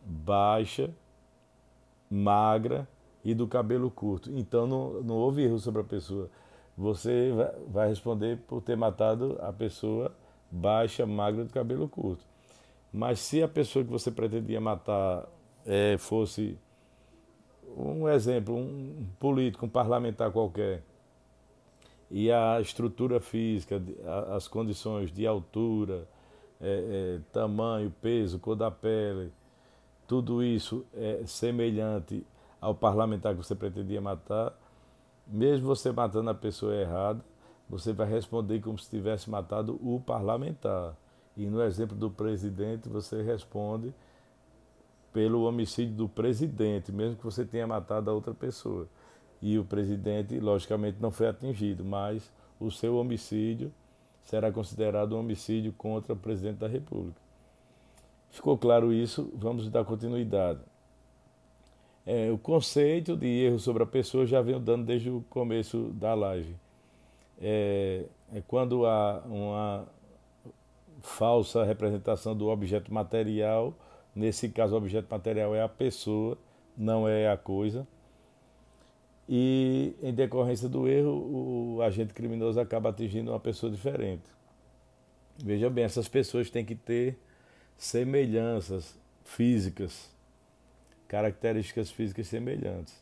S1: baixa, magra e do cabelo curto. Então não houve erro sobre a pessoa. Você vai responder por ter matado a pessoa baixa, magra do cabelo curto. Mas se a pessoa que você pretendia matar fosse um exemplo, um político, um parlamentar qualquer, e a estrutura física, as condições de altura, tamanho, peso, cor da pele, tudo isso é semelhante ao parlamentar que você pretendia matar, mesmo você matando a pessoa errada, você vai responder como se tivesse matado o parlamentar. E no exemplo do presidente, você responde pelo homicídio do presidente, mesmo que você tenha matado a outra pessoa. E o presidente, logicamente, não foi atingido, mas o seu homicídio será considerado um homicídio contra o presidente da República. Ficou claro isso? Vamos dar continuidade. O conceito de erro sobre a pessoa já venho dando desde o começo da live. É quando há uma falsa representação do objeto material. Nesse caso, o objeto material é a pessoa, não é a coisa. E, em decorrência do erro, o agente criminoso acaba atingindo uma pessoa diferente. Veja bem, essas pessoas têm que ter semelhanças físicas, características físicas semelhantes.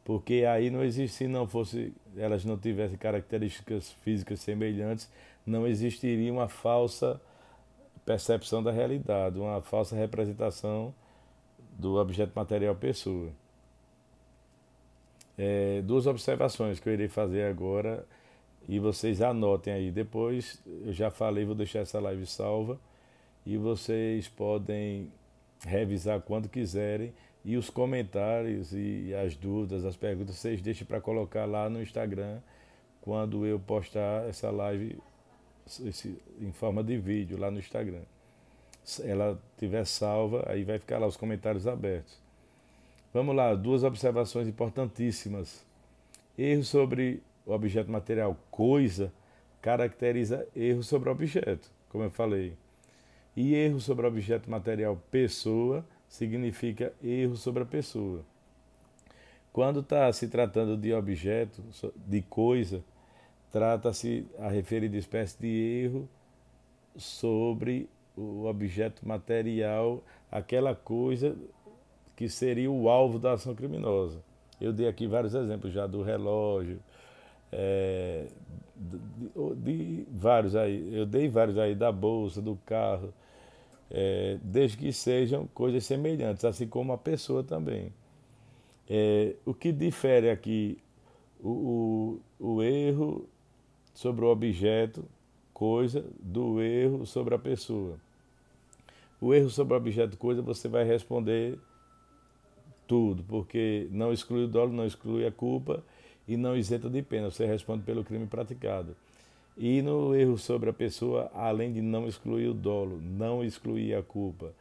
S1: Porque aí não existe, se não fosse, elas não tivessem características físicas semelhantes, não existiria uma falsa percepção da realidade, uma falsa representação do objeto material pessoa. Duas observações que eu irei fazer agora e vocês anotem aí. Depois eu já falei, vou deixar essa live salva e vocês podem revisar quando quiserem, e os comentários e as dúvidas, as perguntas, vocês deixem para colocar lá no Instagram quando eu postar essa live em forma de vídeo lá no Instagram. Se ela estiver salva, aí vai ficar lá os comentários abertos. Vamos lá, duas observações importantíssimas. Erro sobre o objeto material coisa caracteriza erro sobre o objeto, como eu falei. E erro sobre o objeto material pessoa significa erro sobre a pessoa. Quando está se tratando de objeto, de coisa, trata-se a referida espécie de erro sobre o objeto material, aquela coisa que seria o alvo da ação criminosa. Eu dei aqui vários exemplos já do relógio, de vários aí, eu dei vários aí da bolsa, do carro, desde que sejam coisas semelhantes, assim como a pessoa também. O que difere aqui o erro sobre o objeto, coisa, do erro sobre a pessoa. O erro sobre o objeto, coisa, você vai responder tudo, porque não exclui o dolo, não exclui a culpa e não isenta de pena, você responde pelo crime praticado. E no erro sobre a pessoa, além de não excluir o dolo, não excluir a culpa,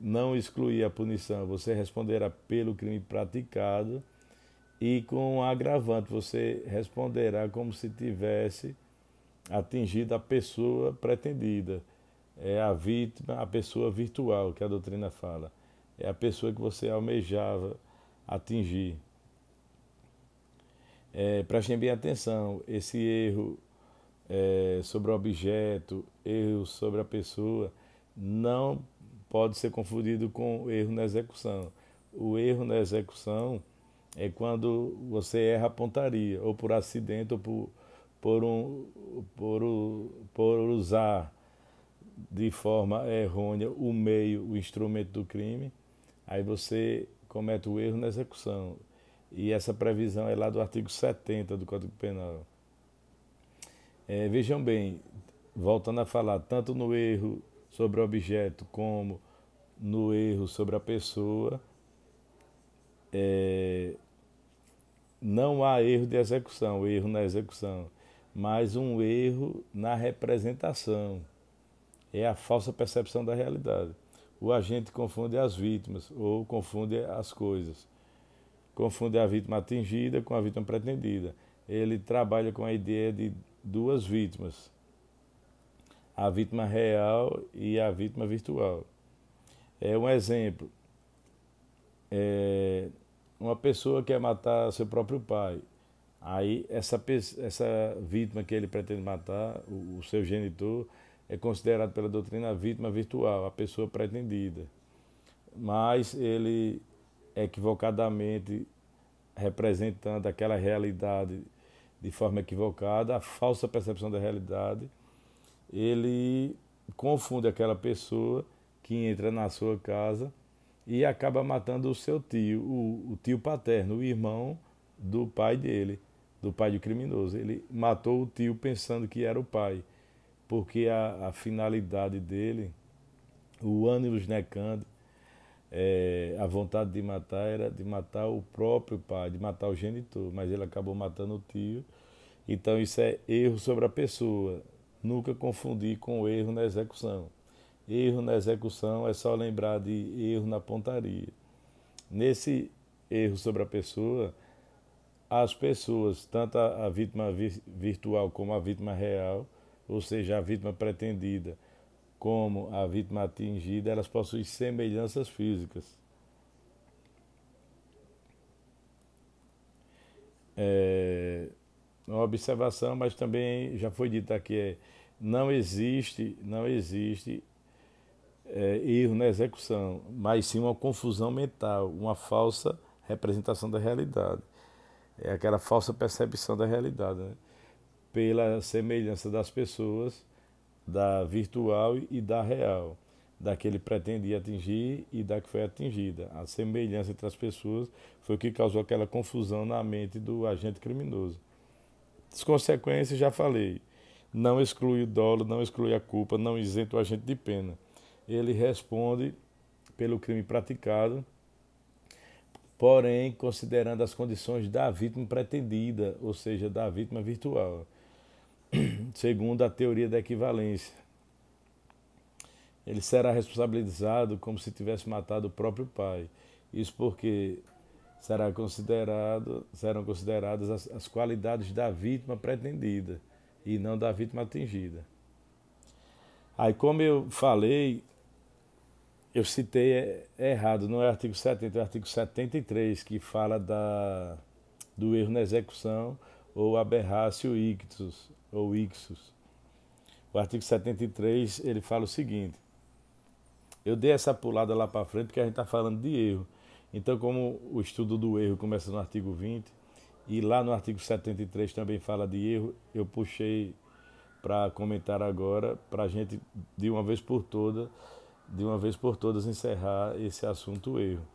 S1: não excluir a punição, você responderá pelo crime praticado, e com um agravante, você responderá como se tivesse atingido a pessoa pretendida. É a vítima, a pessoa virtual, que a doutrina fala. É a pessoa que você almejava atingir. Prestem bem atenção, esse erro sobre o objeto, erro sobre a pessoa, não pode ser confundido com o erro na execução. O erro na execução é quando você erra a pontaria, ou por acidente, ou por usar de forma errônea o meio, o instrumento do crime. Aí você comete o erro na execução. E essa previsão é lá do artigo 70 do Código Penal. Vejam bem, voltando a falar, tanto no erro sobre o objeto como no erro sobre a pessoa, não há erro de execução, erro na execução, mas um erro na representação. É a falsa percepção da realidade. O agente confunde as vítimas ou confunde as coisas. Confunde a vítima atingida com a vítima pretendida. Ele trabalha com a ideia de duas vítimas, a vítima real e a vítima virtual. Um exemplo, uma pessoa quer matar seu próprio pai. Aí essa vítima que ele pretende matar, o seu genitor, é considerado pela doutrina a vítima virtual, a pessoa pretendida. Mas ele, equivocadamente, representando aquela realidade de forma equivocada, a falsa percepção da realidade, ele confunde aquela pessoa que entra na sua casa e acaba matando o seu tio, o tio paterno, o irmão do pai dele, do pai do criminoso. Ele matou o tio pensando que era o pai, porque a finalidade dele, o ânimo necando, a vontade de matar era de matar o próprio pai, de matar o genitor, mas ele acabou matando o tio. Então isso é erro sobre a pessoa. Nunca confundir com erro na execução. Erro na execução é só lembrar de erro na pontaria. Nesse erro sobre a pessoa, as pessoas, tanto a vítima virtual como a vítima real, ou seja, a vítima pretendida como a vítima atingida, elas possuem semelhanças físicas. Uma observação, mas também já foi dito aqui, não existe erro na execução, mas sim uma confusão mental, uma falsa representação da realidade. É aquela falsa percepção da realidade, né? Pela semelhança das pessoas, da virtual e da real, da que ele pretendia atingir e da que foi atingida. A semelhança entre as pessoas foi o que causou aquela confusão na mente do agente criminoso. As consequências, já falei, não exclui o dolo, não exclui a culpa, não isenta o agente de pena. Ele responde pelo crime praticado, porém considerando as condições da vítima pretendida, ou seja, da vítima virtual, segundo a teoria da equivalência. Ele será responsabilizado como se tivesse matado o próprio pai. Isso porque serão consideradas as qualidades da vítima pretendida e não da vítima atingida. Aí, como eu falei, eu citei errado, não é artigo 70, é artigo 73, que fala do erro na execução ou aberratio ictus, ou ictus. O artigo 73, ele fala o seguinte, eu dei essa pulada lá para frente porque a gente está falando de erro. Então, como o estudo do erro começa no artigo 20, e lá no artigo 73 também fala de erro, eu puxei para comentar agora, para a gente, de uma vez por todas, encerrar esse assunto erro.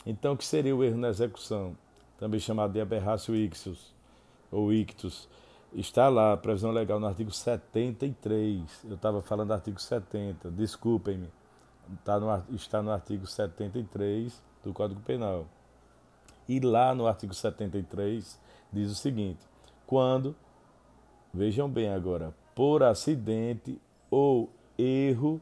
S1: Então, o que seria o erro na execução? Também chamado de aberratio ictus, ou ictus. Está lá, a previsão legal no artigo 73. Eu estava falando do artigo 70, desculpem-me. Está no artigo 73 do Código Penal. E lá no artigo 73 diz o seguinte, quando, vejam bem agora, por acidente ou erro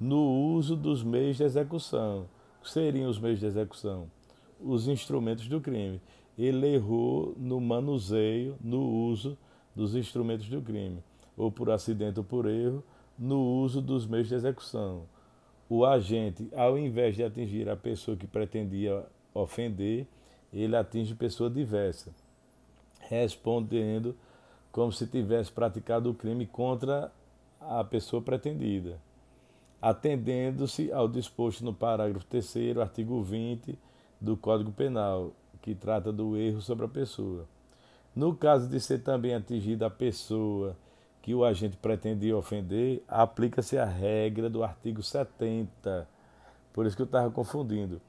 S1: no uso dos meios de execução. O que seriam os meios de execução? Os instrumentos do crime. Ele errou no manuseio, no uso dos instrumentos do crime, ou por acidente ou por erro, no uso dos meios de execução. O agente, ao invés de atingir a pessoa que pretendia ofender, ele atinge pessoa diversa, respondendo como se tivesse praticado o crime contra a pessoa pretendida, atendendo-se ao disposto no parágrafo 3º, artigo 20 do Código Penal, que trata do erro sobre a pessoa. No caso de ser também atingida a pessoa que o agente pretendia ofender, aplica-se a regra do artigo 70. Por isso que eu estava confundindo.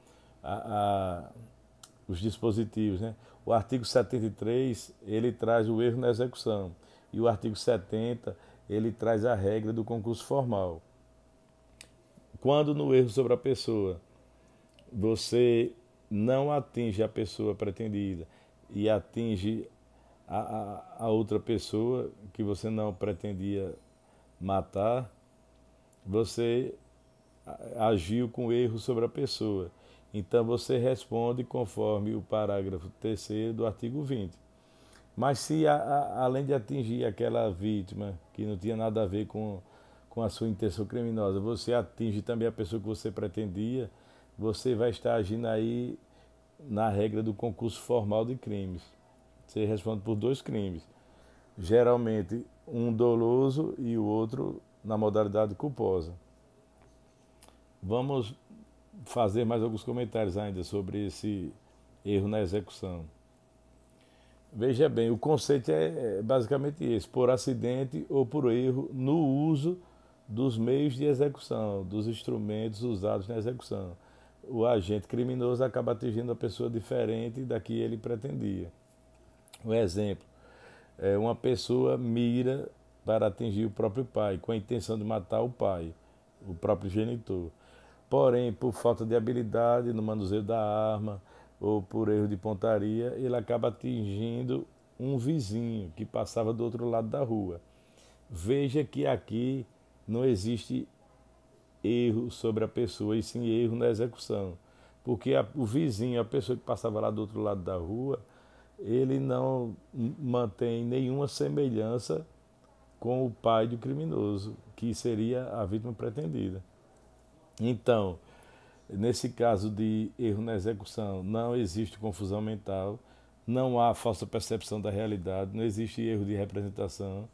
S1: a, a, os dispositivos, né? O artigo 73, ele traz o erro na execução. E o artigo 70, ele traz a regra do concurso formal. Quando no erro sobre a pessoa, você não atinge a pessoa pretendida e atinge a outra pessoa que você não pretendia matar, você agiu com erro sobre a pessoa. Então você responde conforme o parágrafo 3º do artigo 20. Mas se além de atingir aquela vítima que não tinha nada a ver com a sua intenção criminosa, você atinge também a pessoa que você pretendia, você vai estar agindo aí na regra do concurso formal de crimes. Você responde por 2 crimes. Geralmente um doloso e o outro na modalidade culposa. Vamos fazer mais alguns comentários ainda sobre esse erro na execução. Veja bem, o conceito é basicamente esse: por acidente ou por erro no uso dos meios de execução, dos instrumentos usados na execução. O agente criminoso acaba atingindo a pessoa diferente da que ele pretendia. Um exemplo, uma pessoa mira para atingir o próprio pai, com a intenção de matar o pai, o próprio genitor. Porém, por falta de habilidade no manuseio da arma ou por erro de pontaria, ele acaba atingindo um vizinho que passava do outro lado da rua. Veja que aqui não existe erro sobre a pessoa, e sim erro na execução. Porque o vizinho, a pessoa que passava lá do outro lado da rua, ele não mantém nenhuma semelhança com o pai do criminoso, que seria a vítima pretendida. Então, nesse caso de erro na execução, não existe confusão mental, não há falsa percepção da realidade, não existe erro de representação,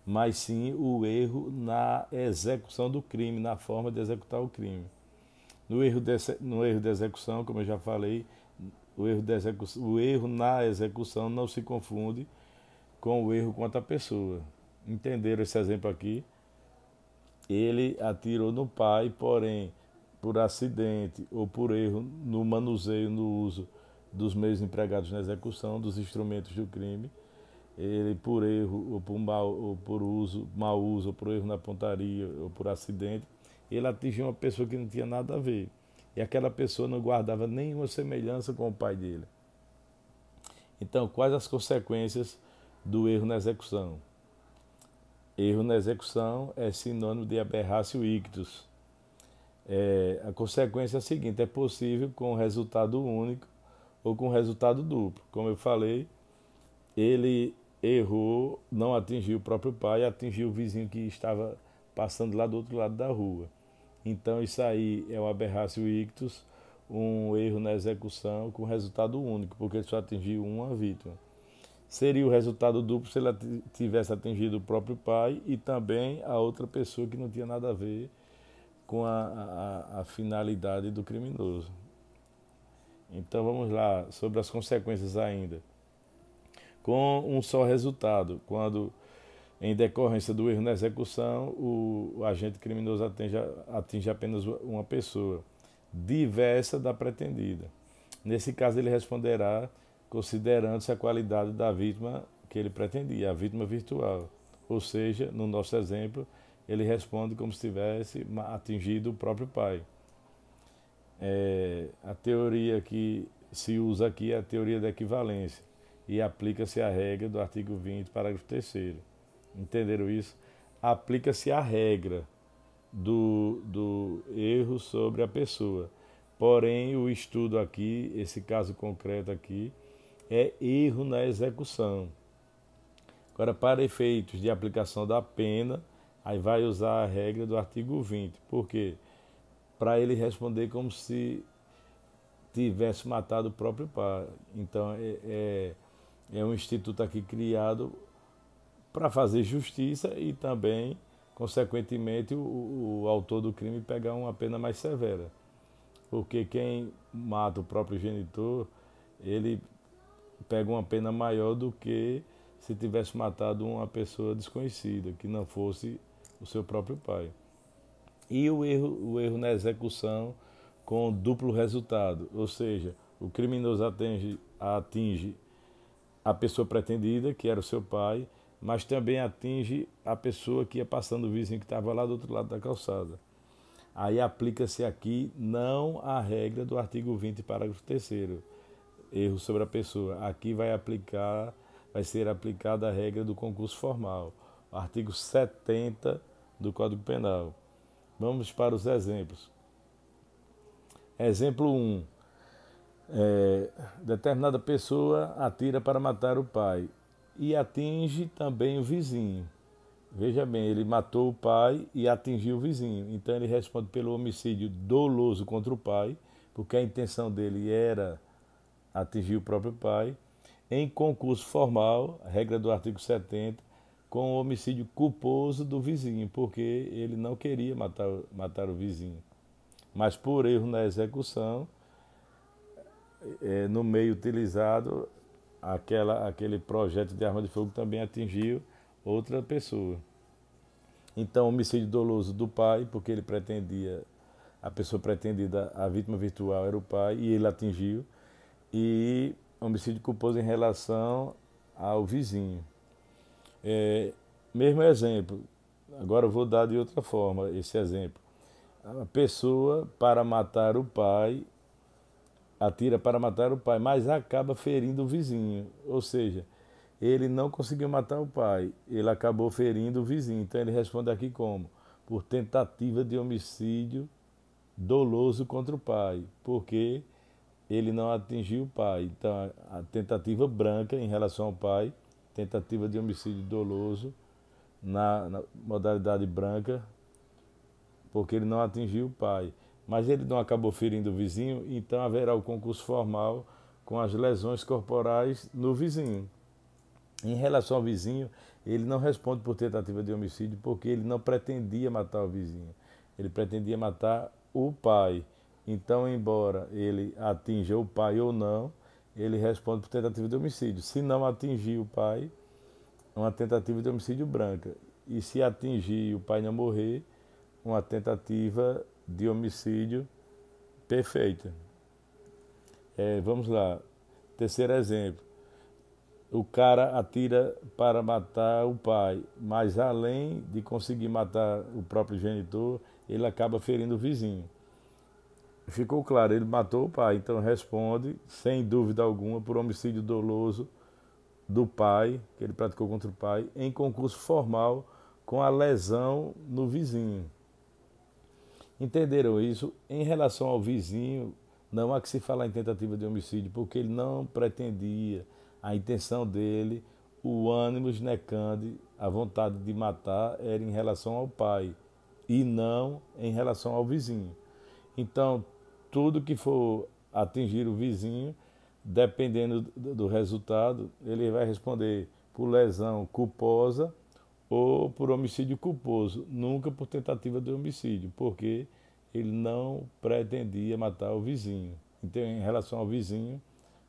S1: mas sim o erro na execução do crime, na forma de executar o crime. No erro de execução, como eu já falei, o erro na execução não se confunde com o erro contra a pessoa. Entenderam esse exemplo aqui? Ele atirou no pai, porém, por acidente ou por erro no manuseio, no uso dos meios empregados na execução dos instrumentos do crime, ele por erro ou por mau uso, ou por erro na pontaria ou por acidente, ele atingiu uma pessoa que não tinha nada a ver. E aquela pessoa não guardava nenhuma semelhança com o pai dele. Então, quais as consequências do erro na execução? Erro na execução é sinônimo de aberratio ictus. A consequência é a seguinte: é possível com resultado único ou com resultado duplo. Como eu falei, ele errou, não atingiu o próprio pai, atingiu o vizinho que estava passando lá do outro lado da rua. Então isso aí é um aberratio ictus, um erro na execução com resultado único, porque ele só atingiu uma vítima. Seria o resultado duplo se ele tivesse atingido o próprio pai e também a outra pessoa que não tinha nada a ver com a finalidade do criminoso. Então vamos lá, sobre as consequências ainda. Com um só resultado, quando em decorrência do erro na execução, o agente criminoso atinge apenas uma pessoa, diversa da pretendida. Nesse caso, ele responderá considerando-se a qualidade da vítima que ele pretendia, a vítima virtual. Ou seja, no nosso exemplo, ele responde como se tivesse atingido o próprio pai. A teoria que se usa aqui é a teoria da equivalência e aplica-se a regra do artigo 20, parágrafo 3º. Entenderam isso? Aplica-se a regra do erro sobre a pessoa. Porém, o estudo aqui, esse caso concreto aqui, é erro na execução. Agora, para efeitos de aplicação da pena, aí vai usar a regra do artigo 20. Por quê? Para ele responder como se tivesse matado o próprio pai. Então, é um instituto aqui criado para fazer justiça e também, consequentemente, o autor do crime pegar uma pena mais severa. Porque quem mata o próprio genitor, ele pega uma pena maior do que se tivesse matado uma pessoa desconhecida, que não fosse o seu próprio pai. E o erro na execução com duplo resultado, ou seja, o criminoso atinge a pessoa pretendida, que era o seu pai, mas também atinge a pessoa que ia passando, o vizinho que estava lá do outro lado da calçada. Aí aplica-se aqui não a regra do artigo 20, parágrafo 3º, erro sobre a pessoa. Aqui vai ser aplicada a regra do concurso formal, artigo 70 do Código Penal. Vamos para os exemplos. Exemplo 1. Determinada pessoa atira para matar o pai e atinge também o vizinho. Veja bem, ele matou o pai e atingiu o vizinho. Então ele responde pelo homicídio doloso contra o pai, porque a intenção dele era atingir o próprio pai. Em concurso formal, a regra do artigo 70, com o homicídio culposo do vizinho, porque ele não queria matar o vizinho. Mas por erro na execução, no meio utilizado, aquele projétil de arma de fogo também atingiu outra pessoa. Então, homicídio doloso do pai, porque ele pretendia, a pessoa pretendida, a vítima virtual era o pai, e ele atingiu. E homicídio culposo em relação ao vizinho. Mesmo exemplo, agora eu vou dar de outra forma esse exemplo. A pessoa, para matar o pai, atira para matar o pai, mas acaba ferindo o vizinho. Ou seja, ele não conseguiu matar o pai, ele acabou ferindo o vizinho. Então ele responde aqui como? Por tentativa de homicídio doloso contra o pai, porque ele não atingiu o pai. Então a tentativa branca em relação ao pai, tentativa de homicídio doloso na modalidade branca, porque ele não atingiu o pai. Mas ele não acabou ferindo o vizinho, então haverá o concurso formal com as lesões corporais no vizinho. Em relação ao vizinho, ele não responde por tentativa de homicídio, porque ele não pretendia matar o vizinho. Ele pretendia matar o pai. Então, embora ele atinja o pai ou não, ele responde por tentativa de homicídio. Se não atingir o pai, é uma tentativa de homicídio branca. E se atingir e o pai não morrer, uma tentativa de homicídio perfeita. Vamos lá. Terceiro exemplo. O cara atira para matar o pai, mas além de conseguir matar o próprio genitor, ele acaba ferindo o vizinho. Ficou claro, ele matou o pai, então responde, sem dúvida alguma, por homicídio doloso do pai, que ele praticou contra o pai, em concurso formal com a lesão no vizinho. Entenderam isso? Em relação ao vizinho, não há que se falar em tentativa de homicídio, porque ele não pretendia, a intenção dele, o ânimos necandi, a vontade de matar era em relação ao pai e não em relação ao vizinho. Então, tudo que for atingir o vizinho, dependendo do resultado, ele vai responder por lesão culposa ou por homicídio culposo, nunca por tentativa de homicídio, porque ele não pretendia matar o vizinho. Então, em relação ao vizinho,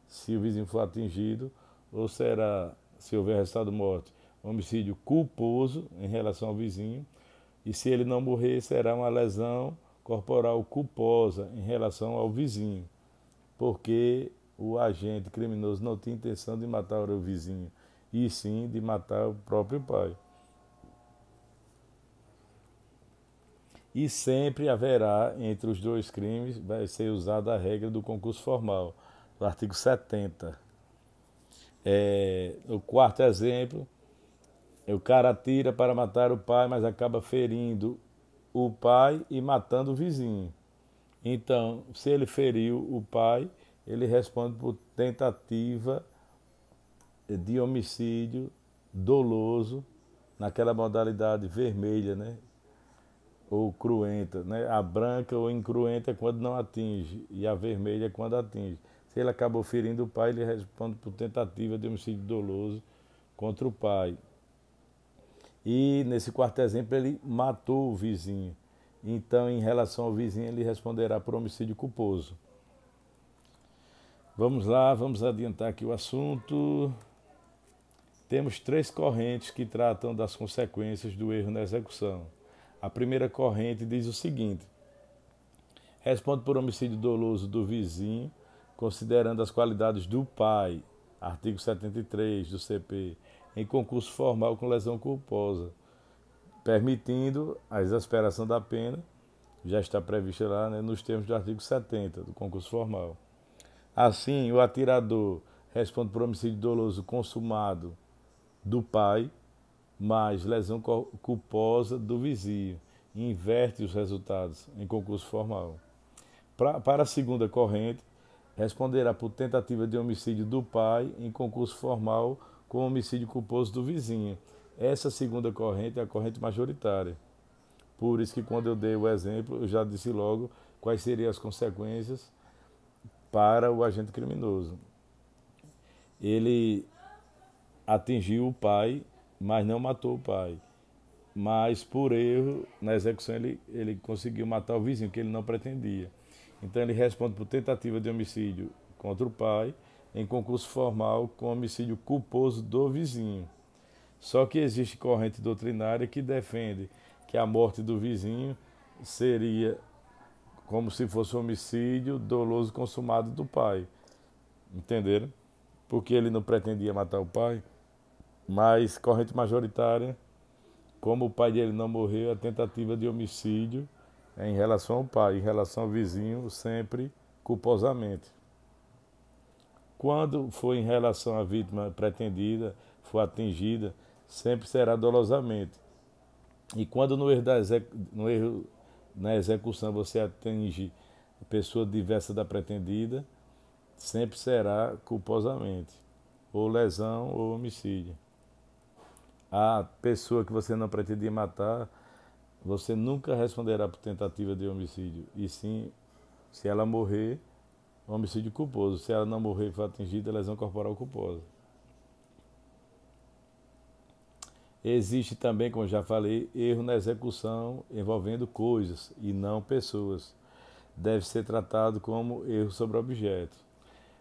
S1: se o vizinho for atingido, ou será, se houver resultado de morte, homicídio culposo em relação ao vizinho, e se ele não morrer, será uma lesão corporal culposa em relação ao vizinho, porque o agente criminoso não tinha intenção de matar o vizinho, e sim de matar o próprio pai. E sempre haverá, entre os dois crimes, vai ser usada a regra do concurso formal, do artigo 70. O quarto exemplo, o cara atira para matar o pai, mas acaba ferindo o pai e matando o vizinho. Então, se ele feriu o pai, ele responde por tentativa de homicídio doloso, naquela modalidade vermelha, né? Ou cruenta, né? A branca ou incruenta é quando não atinge, e a vermelha é quando atinge. Se ele acabou ferindo o pai, ele responde por tentativa de homicídio doloso contra o pai. E nesse quarto exemplo, ele matou o vizinho. Então, em relação ao vizinho, ele responderá por homicídio culposo. Vamos lá, vamos adiantar aqui o assunto. Temos 3 correntes que tratam das consequências do erro na execução. A primeira corrente diz o seguinte: Responde por homicídio doloso do vizinho, considerando as qualidades do pai, artigo 73 do CP, em concurso formal com lesão culposa, permitindo a exasperação da pena, já está prevista lá, né, nos termos do artigo 70 do concurso formal. Assim, o atirador responde por homicídio doloso consumado do pai, mais lesão culposa do vizinho, e inverte os resultados em concurso formal. Para a segunda corrente, responderá por tentativa de homicídio do pai em concurso formal com homicídio culposo do vizinho. Essa segunda corrente é a corrente majoritária. Por isso que quando eu dei o exemplo, eu já disse logo quais seriam as consequências para o agente criminoso. Ele atingiu o pai, mas não matou o pai. Mas por erro, na execução, ele conseguiu matar o vizinho, que ele não pretendia. Então ele responde por tentativa de homicídio contra o pai, em concurso formal com homicídio culposo do vizinho. Só que existe corrente doutrinária que defende que a morte do vizinho seria como se fosse um homicídio doloso consumado do pai. Entenderam? Porque ele não pretendia matar o pai, mas corrente majoritária, como o pai dele não morreu, a tentativa de homicídio é em relação ao pai, em relação ao vizinho, sempre culposamente. Quando for em relação à vítima pretendida, for atingida, sempre será dolosamente. E quando no erro na execução você atinge pessoa diversa da pretendida, sempre será culposamente, ou lesão ou homicídio. A pessoa que você não pretendia matar, você nunca responderá por tentativa de homicídio, e sim, se ela morrer, homicídio culposo. Se ela não morrer e for atingida, lesão corporal culposa. Existe também, como já falei, erro na execução envolvendo coisas e não pessoas. Deve ser tratado como erro sobre objeto.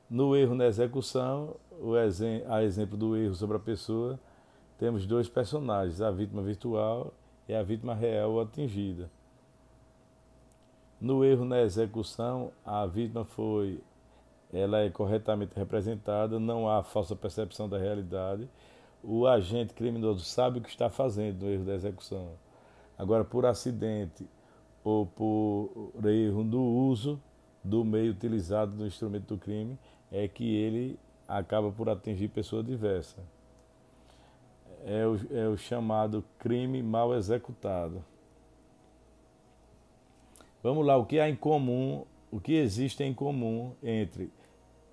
S1: No erro na execução, a exemplo do erro sobre a pessoa, temos dois personagens, a vítima virtual e a vítima real ou atingida. No erro na execução, a vítima ela é corretamente representada, não há falsa percepção da realidade. O agente criminoso sabe o que está fazendo no erro da execução. Agora, por acidente ou por erro no uso do meio utilizado no instrumento do crime, é que ele acaba por atingir pessoa diversa. É o chamado crime mal executado. Vamos lá, o que há em comum, o que existe em comum entre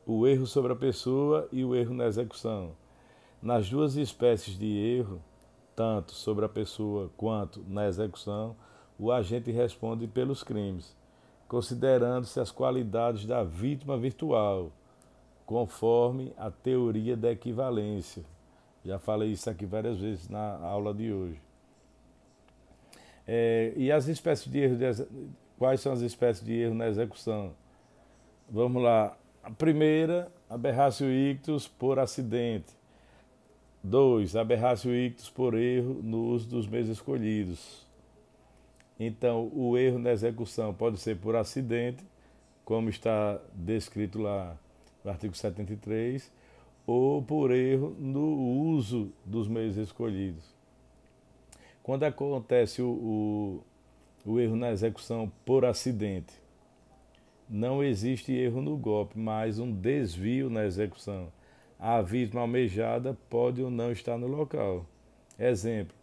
S1: o erro sobre a pessoa e o erro na execução? Nas duas espécies de erro, tanto sobre a pessoa quanto na execução, o agente responde pelos crimes, considerando-se as qualidades da vítima virtual, conforme a teoria da equivalência. Já falei isso aqui várias vezes na aula de hoje. E as espécies de erro, quais são as espécies de erro na execução? Vamos lá. A primeira, aberratio ictus por acidente. 2. Aberratio ictus por erro no uso dos meios escolhidos. Então, o erro na execução pode ser por acidente, como está descrito lá no artigo 73, ou por erro no uso dos meios escolhidos. Quando acontece o erro na execução por acidente, não existe erro no golpe, mas um desvio na execução. A vítima almejada pode ou não estar no local. Exemplo,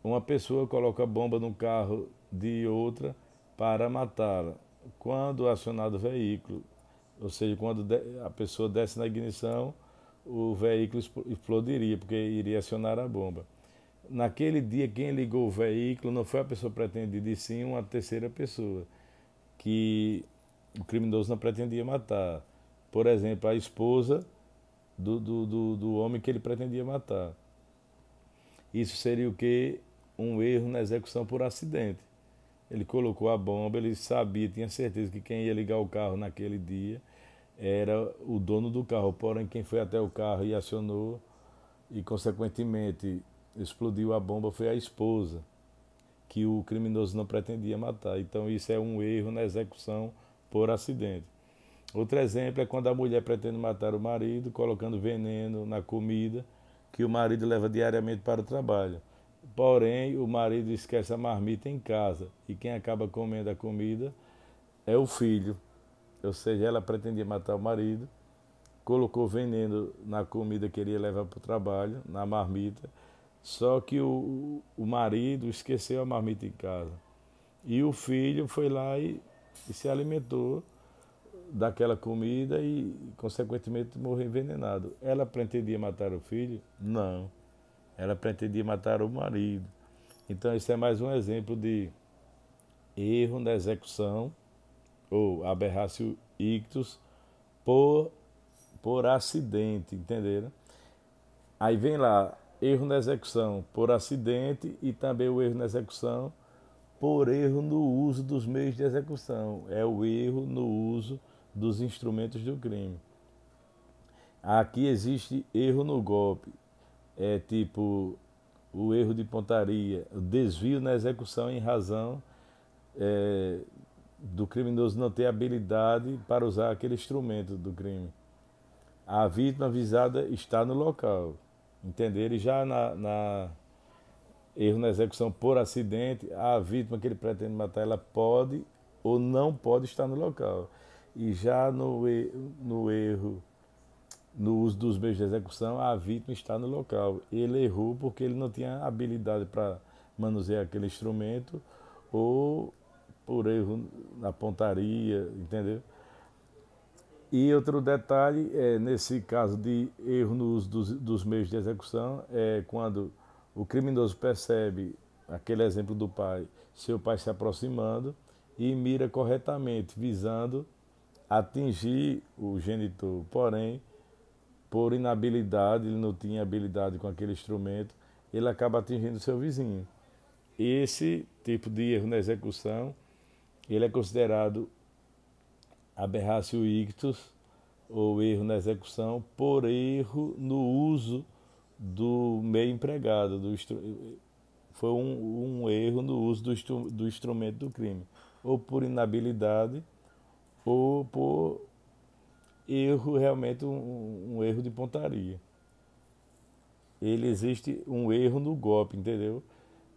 S1: uma pessoa coloca bomba no carro de outra para matá-la. Quando acionado o veículo, ou seja, quando a pessoa desce na ignição, o veículo explodiria, porque iria acionar a bomba. Naquele dia, quem ligou o veículo não foi a pessoa pretendida, e sim uma terceira pessoa, que o criminoso não pretendia matar. Por exemplo, a esposa do homem que ele pretendia matar. Isso seria o quê? Um erro na execução por acidente. Ele colocou a bomba, ele sabia, tinha certeza que quem ia ligar o carro naquele dia era o dono do carro, porém quem foi até o carro e acionou e consequentemente explodiu a bomba foi a esposa. que o criminoso não pretendia matar. Então isso é um erro na execução por acidente. Outro exemplo é quando a mulher pretende matar o marido, colocando veneno na comida que o marido leva diariamente para o trabalho. Porém, o marido esquece a marmita em casa e quem acaba comendo a comida é o filho. Ou seja, ela pretendia matar o marido, colocou veneno na comida que ele ia levar para o trabalho, na marmita, só que o marido esqueceu a marmita em casa. E o filho foi lá e se alimentou daquela comida e, consequentemente, morreu envenenado. Ela pretendia matar o filho? Não. Ela pretendia matar o marido. Então, isso é mais um exemplo de erro na execução, ou aberratio ictus, por acidente, entenderam? Aí vem lá, erro na execução por acidente e também o erro na execução por erro no uso dos meios de execução. É o erro no uso dos instrumentos do crime. Aqui existe erro no golpe, é tipo o erro de pontaria, o desvio na execução em razão do criminoso não ter habilidade para usar aquele instrumento do crime. A vítima avisada está no local, entenderam? E já na erro na execução por acidente, a vítima que ele pretende matar, ela pode ou não pode estar no local. E já no erro no uso dos meios de execução, a vítima está no local. Ele errou porque ele não tinha habilidade para manusear aquele instrumento ou por erro na pontaria, entendeu? E outro detalhe, nesse caso de erro no uso dos meios de execução, é quando o criminoso percebe, aquele exemplo do pai, seu pai se aproximando e mira corretamente, visando atingir o genitor. Porém, por inabilidade, ele não tinha habilidade com aquele instrumento, ele acaba atingindo seu vizinho. Esse tipo de erro na execução, ele é considerado aberratio ictus, ou erro na execução, por erro no uso do meio empregado. Foi um erro no uso do instrumento do crime, ou por inabilidade, ou por erro, realmente um erro de pontaria. Ele existe um erro no golpe, entendeu?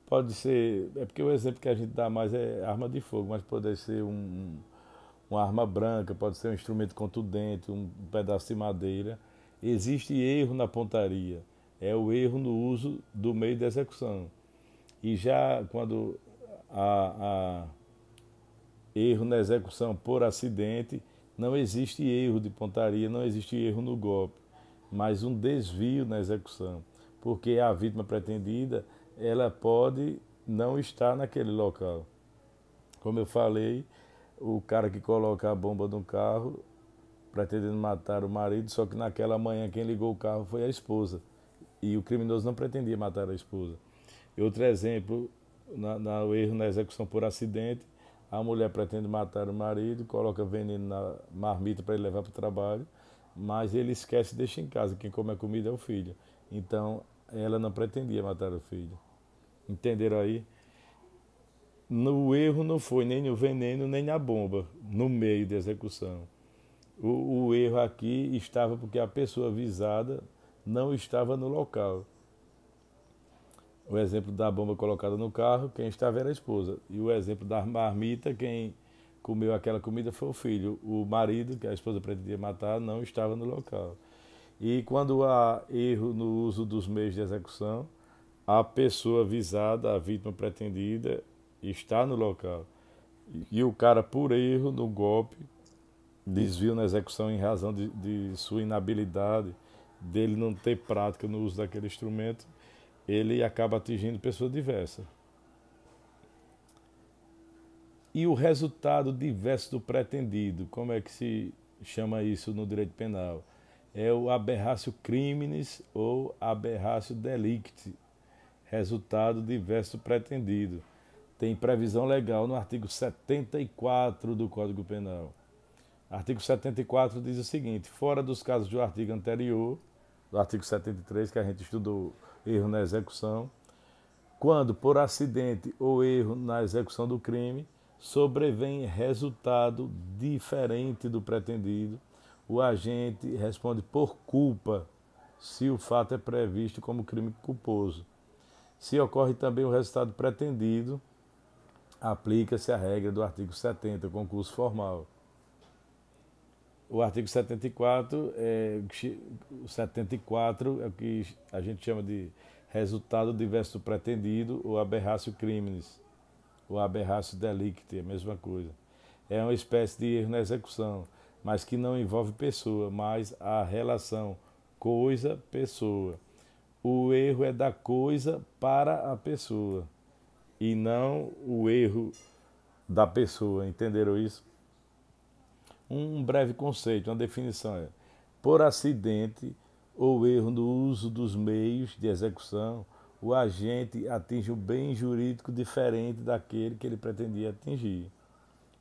S1: Pode ser, é porque o exemplo que a gente dá mais é arma de fogo, mas pode ser uma arma branca, pode ser um instrumento contundente, um pedaço de madeira. Existe erro na pontaria, é o erro no uso do meio de execução. E já quando há erro na execução por acidente, não existe erro de pontaria, não existe erro no golpe, mas um desvio na execução, porque a vítima pretendida, ela pode não estar naquele local. Como eu falei, o cara que coloca a bomba no carro, pretendendo matar o marido, só que naquela manhã quem ligou o carro foi a esposa, e o criminoso não pretendia matar a esposa. E outro exemplo, o erro na execução por acidente, a mulher pretende matar o marido, coloca veneno na marmita para ele levar para o trabalho, mas ele esquece e deixa em casa. Quem come a comida é o filho. Então, ela não pretendia matar o filho. Entenderam aí? No erro não foi nem no veneno, nem na bomba, no meio de execução. O erro aqui estava porque a pessoa visada não estava no local. O exemplo da bomba colocada no carro, quem estava era a esposa. E o exemplo da marmita, quem comeu aquela comida foi o filho. O marido, que a esposa pretendia matar, não estava no local. E quando há erro no uso dos meios de execução, a pessoa visada, a vítima pretendida, está no local. E o cara, por erro no golpe, desvio na execução em razão de sua inabilidade, dele não ter prática no uso daquele instrumento, ele acaba atingindo pessoa diversa. E o resultado diverso do pretendido, como é que se chama isso no direito penal? É o aberratio criminis ou aberratio delicti, resultado diverso do pretendido. Tem previsão legal no artigo 74 do Código Penal. Artigo 74 diz o seguinte: fora dos casos do artigo anterior, do artigo 73, que a gente estudou erro na execução, quando, por acidente ou erro na execução do crime, sobrevém resultado diferente do pretendido, o agente responde por culpa, se o fato é previsto como crime culposo. Se ocorre também o resultado pretendido, aplica-se a regra do artigo 70, concurso formal. O artigo 74 é o que a gente chama de resultado diverso do pretendido ou aberratio criminis, ou aberratio delicti, é a mesma coisa. É uma espécie de erro na execução, mas que não envolve pessoa, mas a relação coisa-pessoa. O erro é da coisa para a pessoa e não o erro da pessoa, entenderam isso? Um breve conceito, uma definição é: por acidente ou erro no uso dos meios de execução, o agente atinge um bem jurídico diferente daquele que ele pretendia atingir.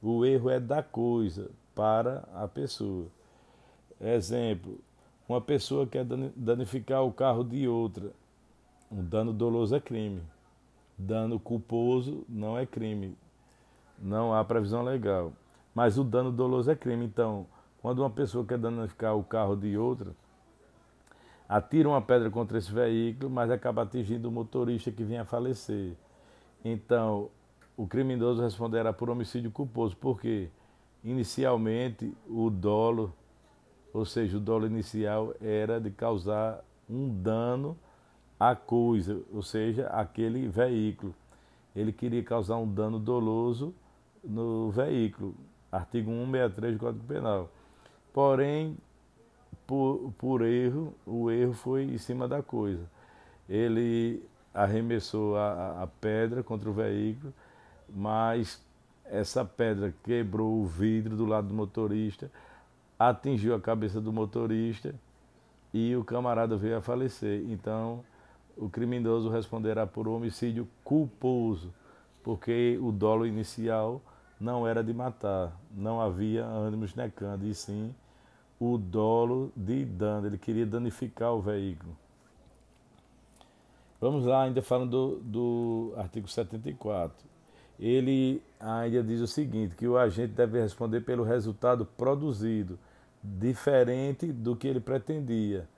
S1: O erro é da coisa para a pessoa. Exemplo: uma pessoa quer danificar o carro de outra. Um dano doloso é crime. Dano culposo não é crime. Não há previsão legal. Mas o dano doloso é crime. Então, quando uma pessoa quer danificar o carro de outra, atira uma pedra contra esse veículo, mas acaba atingindo o motorista que vinha a falecer. Então, o criminoso responderá por homicídio culposo, porque inicialmente o dolo, ou seja, o dolo inicial era de causar um dano à coisa, ou seja, aquele veículo. Ele queria causar um dano doloso no veículo, artigo 163 do Código Penal. Porém, por erro, o erro foi em cima da coisa. Ele arremessou a pedra contra o veículo, mas essa pedra quebrou o vidro do lado do motorista, atingiu a cabeça do motorista e o camarada veio a falecer. Então, o criminoso responderá por homicídio culposo, porque o dolo inicial não era de matar, não havia ânimos necando, e sim o dolo de dano, ele queria danificar o veículo. Vamos lá, ainda falando do artigo 74. Ele ainda diz o seguinte, que o agente deve responder pelo resultado produzido, diferente do que ele pretendia.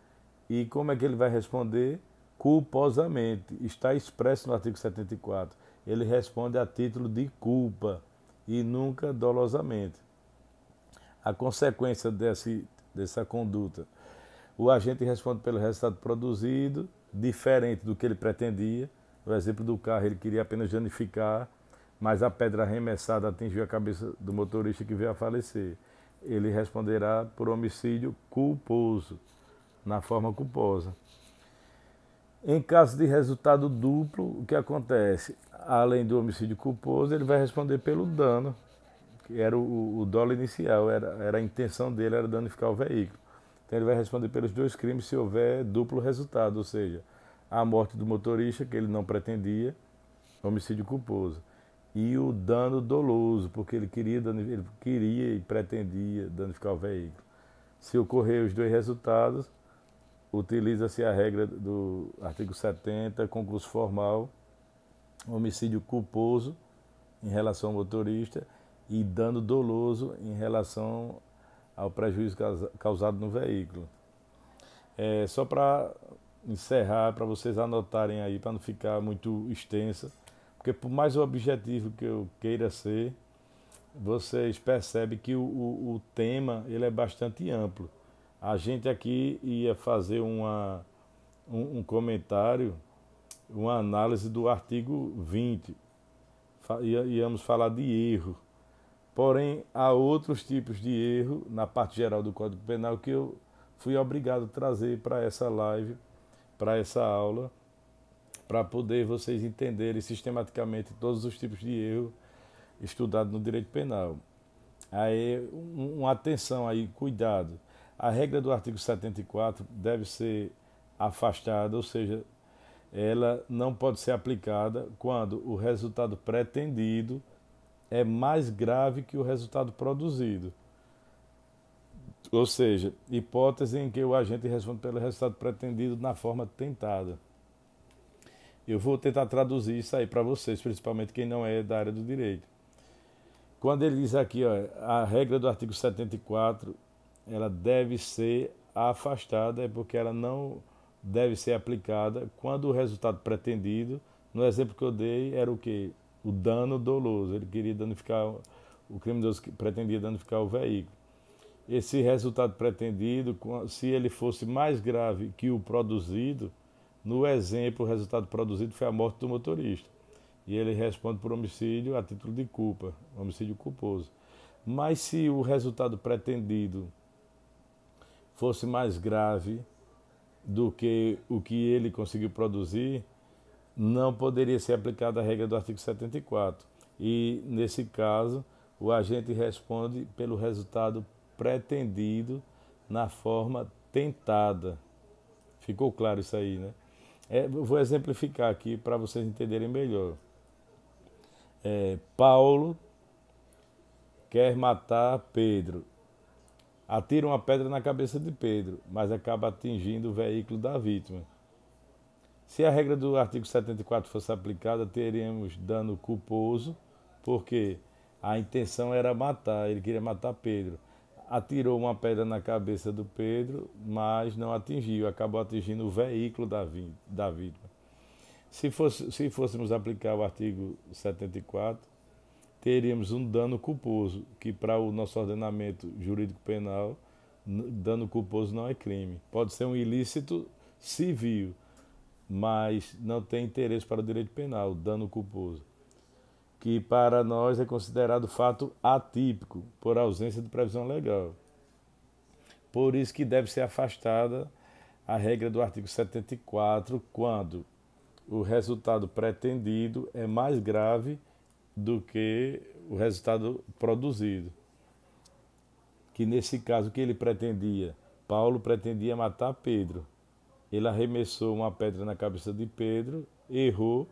S1: E como é que ele vai responder? Culposamente. Está expresso no artigo 74. Ele responde a título de culpa e nunca dolosamente. A consequência dessa conduta: o agente responde pelo resultado produzido, diferente do que ele pretendia. No exemplo do carro, ele queria apenas danificar, mas a pedra arremessada atingiu a cabeça do motorista que veio a falecer. Ele responderá por homicídio culposo, na forma culposa. Em caso de resultado duplo, o que acontece? Além do homicídio culposo, ele vai responder pelo dano, que era o dolo inicial, era a intenção dele, era danificar o veículo. Então ele vai responder pelos dois crimes se houver duplo resultado, ou seja, a morte do motorista, que ele não pretendia, homicídio culposo, e o dano doloso, porque ele queria e pretendia danificar o veículo. Se ocorrer os dois resultados, utiliza-se a regra do artigo 70, concurso formal, homicídio culposo em relação ao motorista e dano doloso em relação ao prejuízo causado no veículo. Só para encerrar, para vocês anotarem aí, para não ficar muito extensa, porque por mais objetivo que eu queira ser, vocês percebem que o tema ele é bastante amplo. A gente aqui ia fazer um comentário, uma análise do artigo 20. Íamos falar de erro. Porém, há outros tipos de erro na parte geral do Código Penal que eu fui obrigado a trazer para essa live, para essa aula, para poder vocês entenderem sistematicamente todos os tipos de erro estudados no direito penal. Aí, uma atenção aí, cuidado. A regra do artigo 74 deve ser afastada, ou seja, ela não pode ser aplicada quando o resultado pretendido é mais grave que o resultado produzido. Ou seja, hipótese em que o agente responde pelo resultado pretendido na forma tentada. Eu vou tentar traduzir isso aí para vocês, principalmente quem não é da área do direito. Quando ele diz aqui, ó, a regra do artigo 74, ela deve ser afastada, é porque ela não deve ser aplicada quando o resultado pretendido, no exemplo que eu dei, era o quê? O dano doloso. Ele queria danificar, o criminoso pretendia danificar o veículo. Esse resultado pretendido, se ele fosse mais grave que o produzido, no exemplo, o resultado produzido foi a morte do motorista. E ele responde por homicídio a título de culpa, homicídio culposo. Mas se o resultado pretendido fosse mais grave do que o que ele conseguiu produzir, não poderia ser aplicada a regra do artigo 74. E, nesse caso, o agente responde pelo resultado pretendido na forma tentada. Ficou claro isso aí, né? Eu vou exemplificar aqui para vocês entenderem melhor. Paulo quer matar Pedro. Atira uma pedra na cabeça de Pedro, mas acaba atingindo o veículo da vítima. Se a regra do artigo 74 fosse aplicada, teríamos dano culposo, porque a intenção era matar, ele queria matar Pedro. Atirou uma pedra na cabeça do Pedro, mas não atingiu, acabou atingindo o veículo da vítima. Se fôssemos aplicar o artigo 74, teríamos um dano culposo, que para o nosso ordenamento jurídico penal, dano culposo não é crime. Pode ser um ilícito civil, mas não tem interesse para o direito penal, dano culposo, que para nós é considerado fato atípico, por ausência de previsão legal. Por isso que deve ser afastada a regra do artigo 74 quando o resultado pretendido é mais grave do que o resultado produzido. Que nesse caso, o que ele pretendia? Paulo pretendia matar Pedro. Ele arremessou uma pedra na cabeça de Pedro, errou,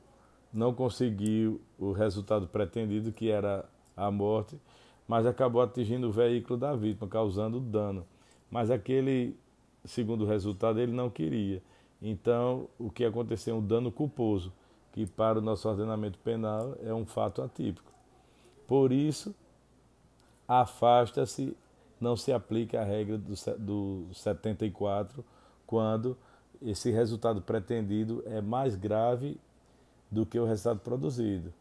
S1: não conseguiu o resultado pretendido, que era a morte, mas acabou atingindo o veículo da vítima, causando dano. Mas aquele segundo resultado ele não queria. Então, o que aconteceu? Um dano culposo, que para o nosso ordenamento penal é um fato atípico. Por isso, afasta-se, não se aplica a regra do 74 quando esse resultado pretendido é mais grave do que o resultado produzido.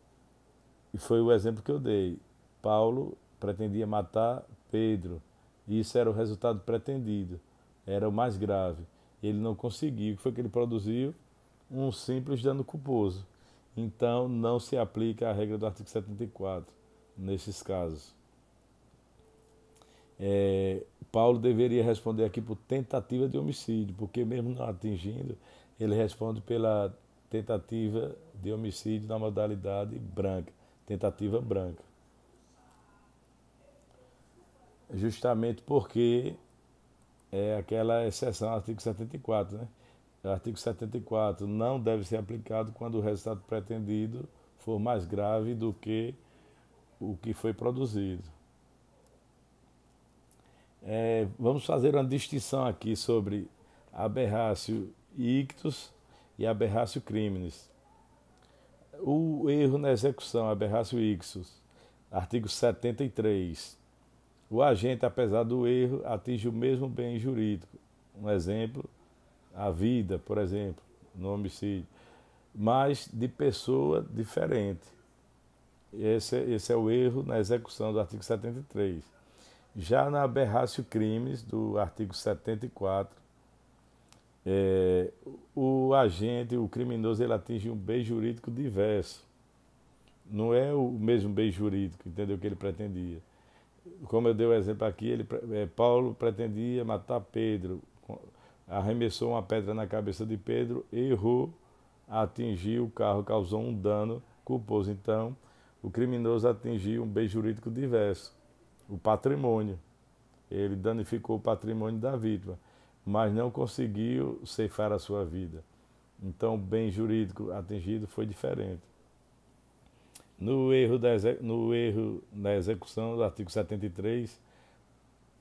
S1: E foi o exemplo que eu dei. Paulo pretendia matar Pedro. Isso era o resultado pretendido. Era o mais grave. Ele não conseguiu. O que foi que ele produziu? Um simples dano culposo. Então, não se aplica a regra do artigo 74 nesses casos. Paulo deveria responder aqui por tentativa de homicídio, porque mesmo não atingindo, ele responde pela tentativa de homicídio na modalidade branca, tentativa branca. Justamente porque é aquela exceção ao artigo 74, né? O artigo 74 não deve ser aplicado quando o resultado pretendido for mais grave do que o que foi produzido. Vamos fazer uma distinção aqui sobre aberratio ictus e aberratio criminis. O erro na execução, aberratio ictus, artigo 73. O agente, apesar do erro, atinge o mesmo bem jurídico. Um exemplo, a vida, por exemplo, no homicídio, mas de pessoa diferente. Esse é o erro na execução do artigo 73. Já na aberratio crimes, do artigo 74, o agente, o criminoso, ele atinge um bem jurídico diverso. Não é o mesmo bem jurídico, entendeu, que ele pretendia. Como eu dei o exemplo aqui, Paulo pretendia matar Pedro, arremessou uma pedra na cabeça de Pedro, errou, atingiu o carro, causou um dano culposo. Então, o criminoso atingiu um bem jurídico diverso, o patrimônio. Ele danificou o patrimônio da vítima, mas não conseguiu ceifar a sua vida. Então, o bem jurídico atingido foi diferente. No erro na execução do artigo 73,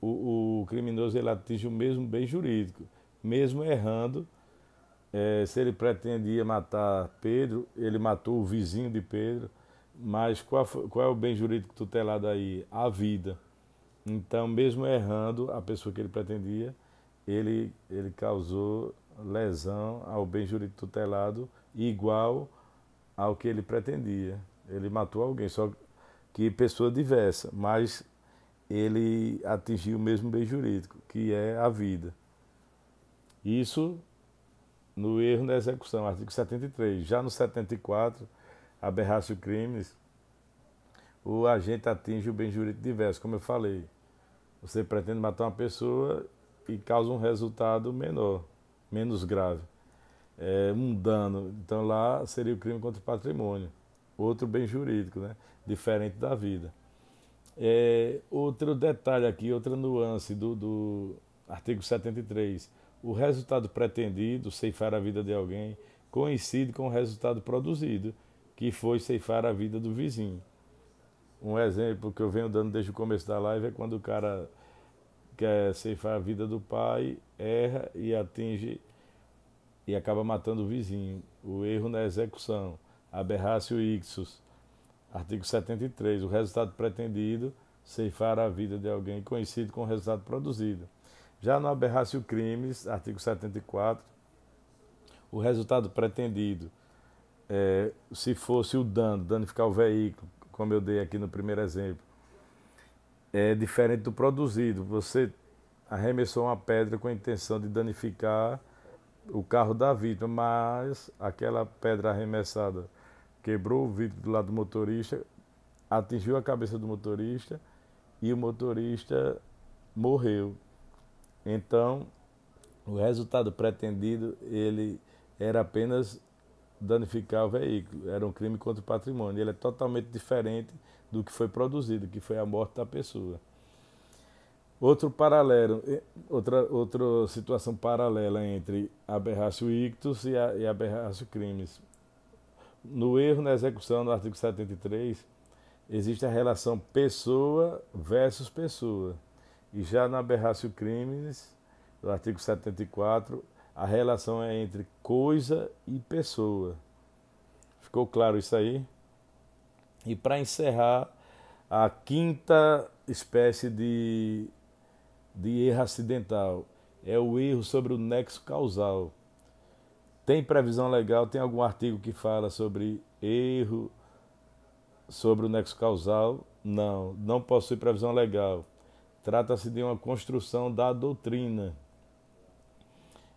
S1: o criminoso ele atinge o mesmo bem jurídico, mesmo errando se ele pretendia matar Pedro, ele matou o vizinho de Pedro, mas qual é o bem jurídico tutelado aí? A vida. Então, mesmo errando a pessoa que ele pretendia, ele causou lesão ao bem jurídico tutelado igual ao que ele pretendia. Ele matou alguém, só que pessoa diversa, mas ele atingiu o mesmo bem jurídico, que é a vida. Isso no erro na execução, artigo 73. Já no 74, aberrácio crimes, o agente atinge o bem jurídico diverso, como eu falei. Você pretende matar uma pessoa e causa um resultado menor, menos grave. Um dano. Então lá seria o crime contra o patrimônio. Outro bem jurídico, né? Diferente da vida. Outro detalhe aqui, outra nuance do artigo 73. O resultado pretendido, ceifar a vida de alguém, coincide com o resultado produzido, que foi ceifar a vida do vizinho. Um exemplo que eu venho dando desde o começo da live é quando o cara quer ceifar a vida do pai, erra e atinge e acaba matando o vizinho. O erro na execução, aberratio ictus, artigo 73. O resultado pretendido, ceifar a vida de alguém, coincide com o resultado produzido. Já no aberratio crimes, artigo 74, o resultado pretendido, se fosse o dano, danificar o veículo, como eu dei aqui no primeiro exemplo, é diferente do produzido. Você arremessou uma pedra com a intenção de danificar o carro da vítima, mas aquela pedra arremessada quebrou o vidro do lado do motorista, atingiu a cabeça do motorista e o motorista morreu. Então, o resultado pretendido, ele era apenas danificar o veículo, era um crime contra o patrimônio. Ele é totalmente diferente do que foi produzido, que foi a morte da pessoa. Outro paralelo, outra situação paralela entre aberratio ictus e aberratio crimes. No erro na execução, no artigo 73, existe a relação pessoa versus pessoa. E já na aberratio crimes, no artigo 74, a relação é entre coisa e pessoa. Ficou claro isso aí? E para encerrar, a quinta espécie de erro acidental é o erro sobre o nexo causal. Tem previsão legal, tem algum artigo que fala sobre erro sobre o nexo causal? Não possui previsão legal. Trata-se de uma construção da doutrina.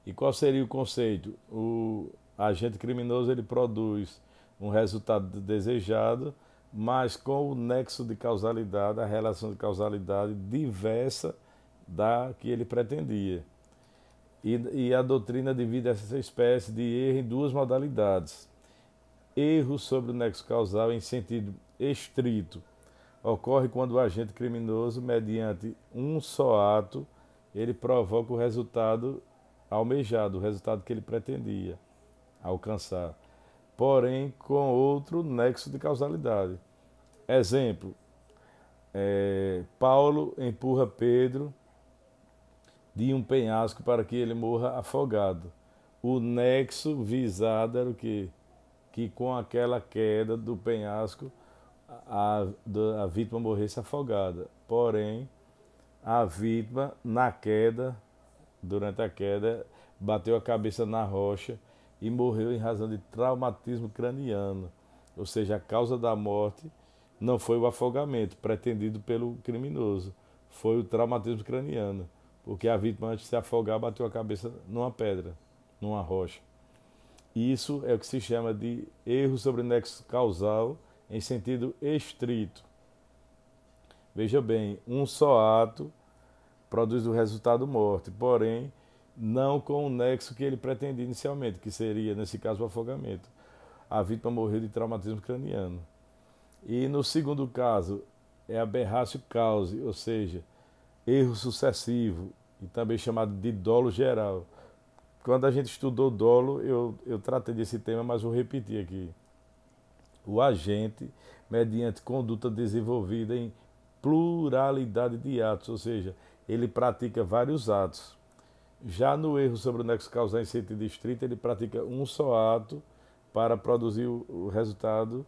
S1: E qual seria o conceito? O agente criminoso ele produz um resultado desejado, mas com o nexo de causalidade, a relação de causalidade diversa da que ele pretendia. E a doutrina divide essa espécie de erro em duas modalidades. Erro sobre o nexo causal em sentido estrito ocorre quando o agente criminoso, mediante um só ato, ele provoca o resultado almejado, o resultado que ele pretendia alcançar, porém com outro nexo de causalidade. Exemplo, Paulo empurra Pedro de um penhasco para que ele morra afogado. O nexo visado era o quê? Que com aquela queda do penhasco a vítima morresse afogada. Porém, a vítima, na queda, durante a queda, bateu a cabeça na rocha e morreu em razão de traumatismo craniano. Ou seja, a causa da morte não foi o afogamento pretendido pelo criminoso, foi o traumatismo craniano, porque a vítima, antes de se afogar, bateu a cabeça numa pedra, numa rocha. Isso é o que se chama de erro sobre nexo causal em sentido estrito. Veja bem, um só ato produz o resultado morte, porém não com o nexo que ele pretendia inicialmente, que seria, nesse caso, o afogamento. A vítima morreu de traumatismo craniano. E no segundo caso, é aberratio causae, ou seja, erro sucessivo, e também chamado de dolo geral. Quando a gente estudou dolo, eu tratei desse tema, mas vou repetir aqui. O agente, mediante conduta desenvolvida em pluralidade de atos, ou seja, ele pratica vários atos. Já no erro sobre o nexo causal em sentido estrito, ele pratica um só ato para produzir o resultado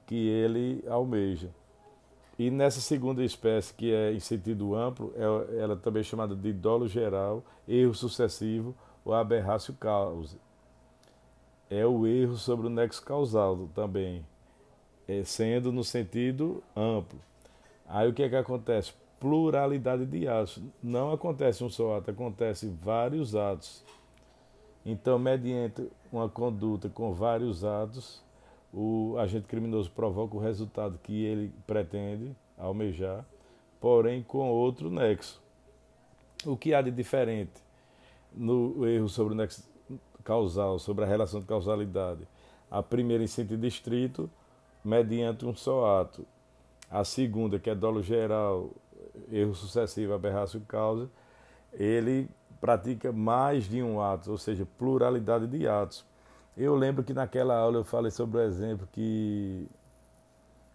S1: que ele almeja. E nessa segunda espécie, que é em sentido amplo, ela também é chamada de dolo geral, erro sucessivo ou aberrácio causa. É o erro sobre o nexo causal também, sendo no sentido amplo. Aí o que é que acontece? Pluralidade de atos. Não acontece um só ato, acontece vários atos. Então, mediante uma conduta com vários atos, o agente criminoso provoca o resultado que ele pretende almejar, porém com outro nexo. O que há de diferente no erro sobre o nexo causal, sobre a relação de causalidade? A primeira em sentido estrito, mediante um só ato. A segunda, que é dolo geral, erro sucessivo, aberrácio causa, ele pratica mais de um ato, ou seja, pluralidade de atos. Eu lembro que naquela aula eu falei sobre o exemplo que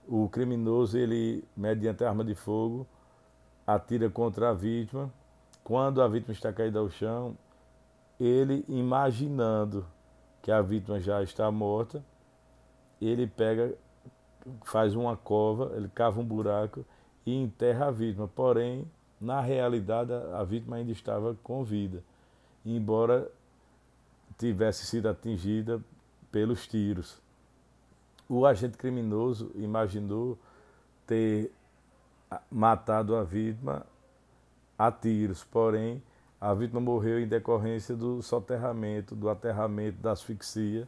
S1: o criminoso, ele, mediante arma de fogo, atira contra a vítima. Quando a vítima está caída ao chão, ele, imaginando que a vítima já está morta, ele pega, faz uma cova, ele cava um buraco e enterra a vítima. Porém, na realidade, a vítima ainda estava com vida, embora tivesse sido atingida pelos tiros. O agente criminoso imaginou ter matado a vítima a tiros, porém a vítima morreu em decorrência do soterramento, do aterramento, da asfixia,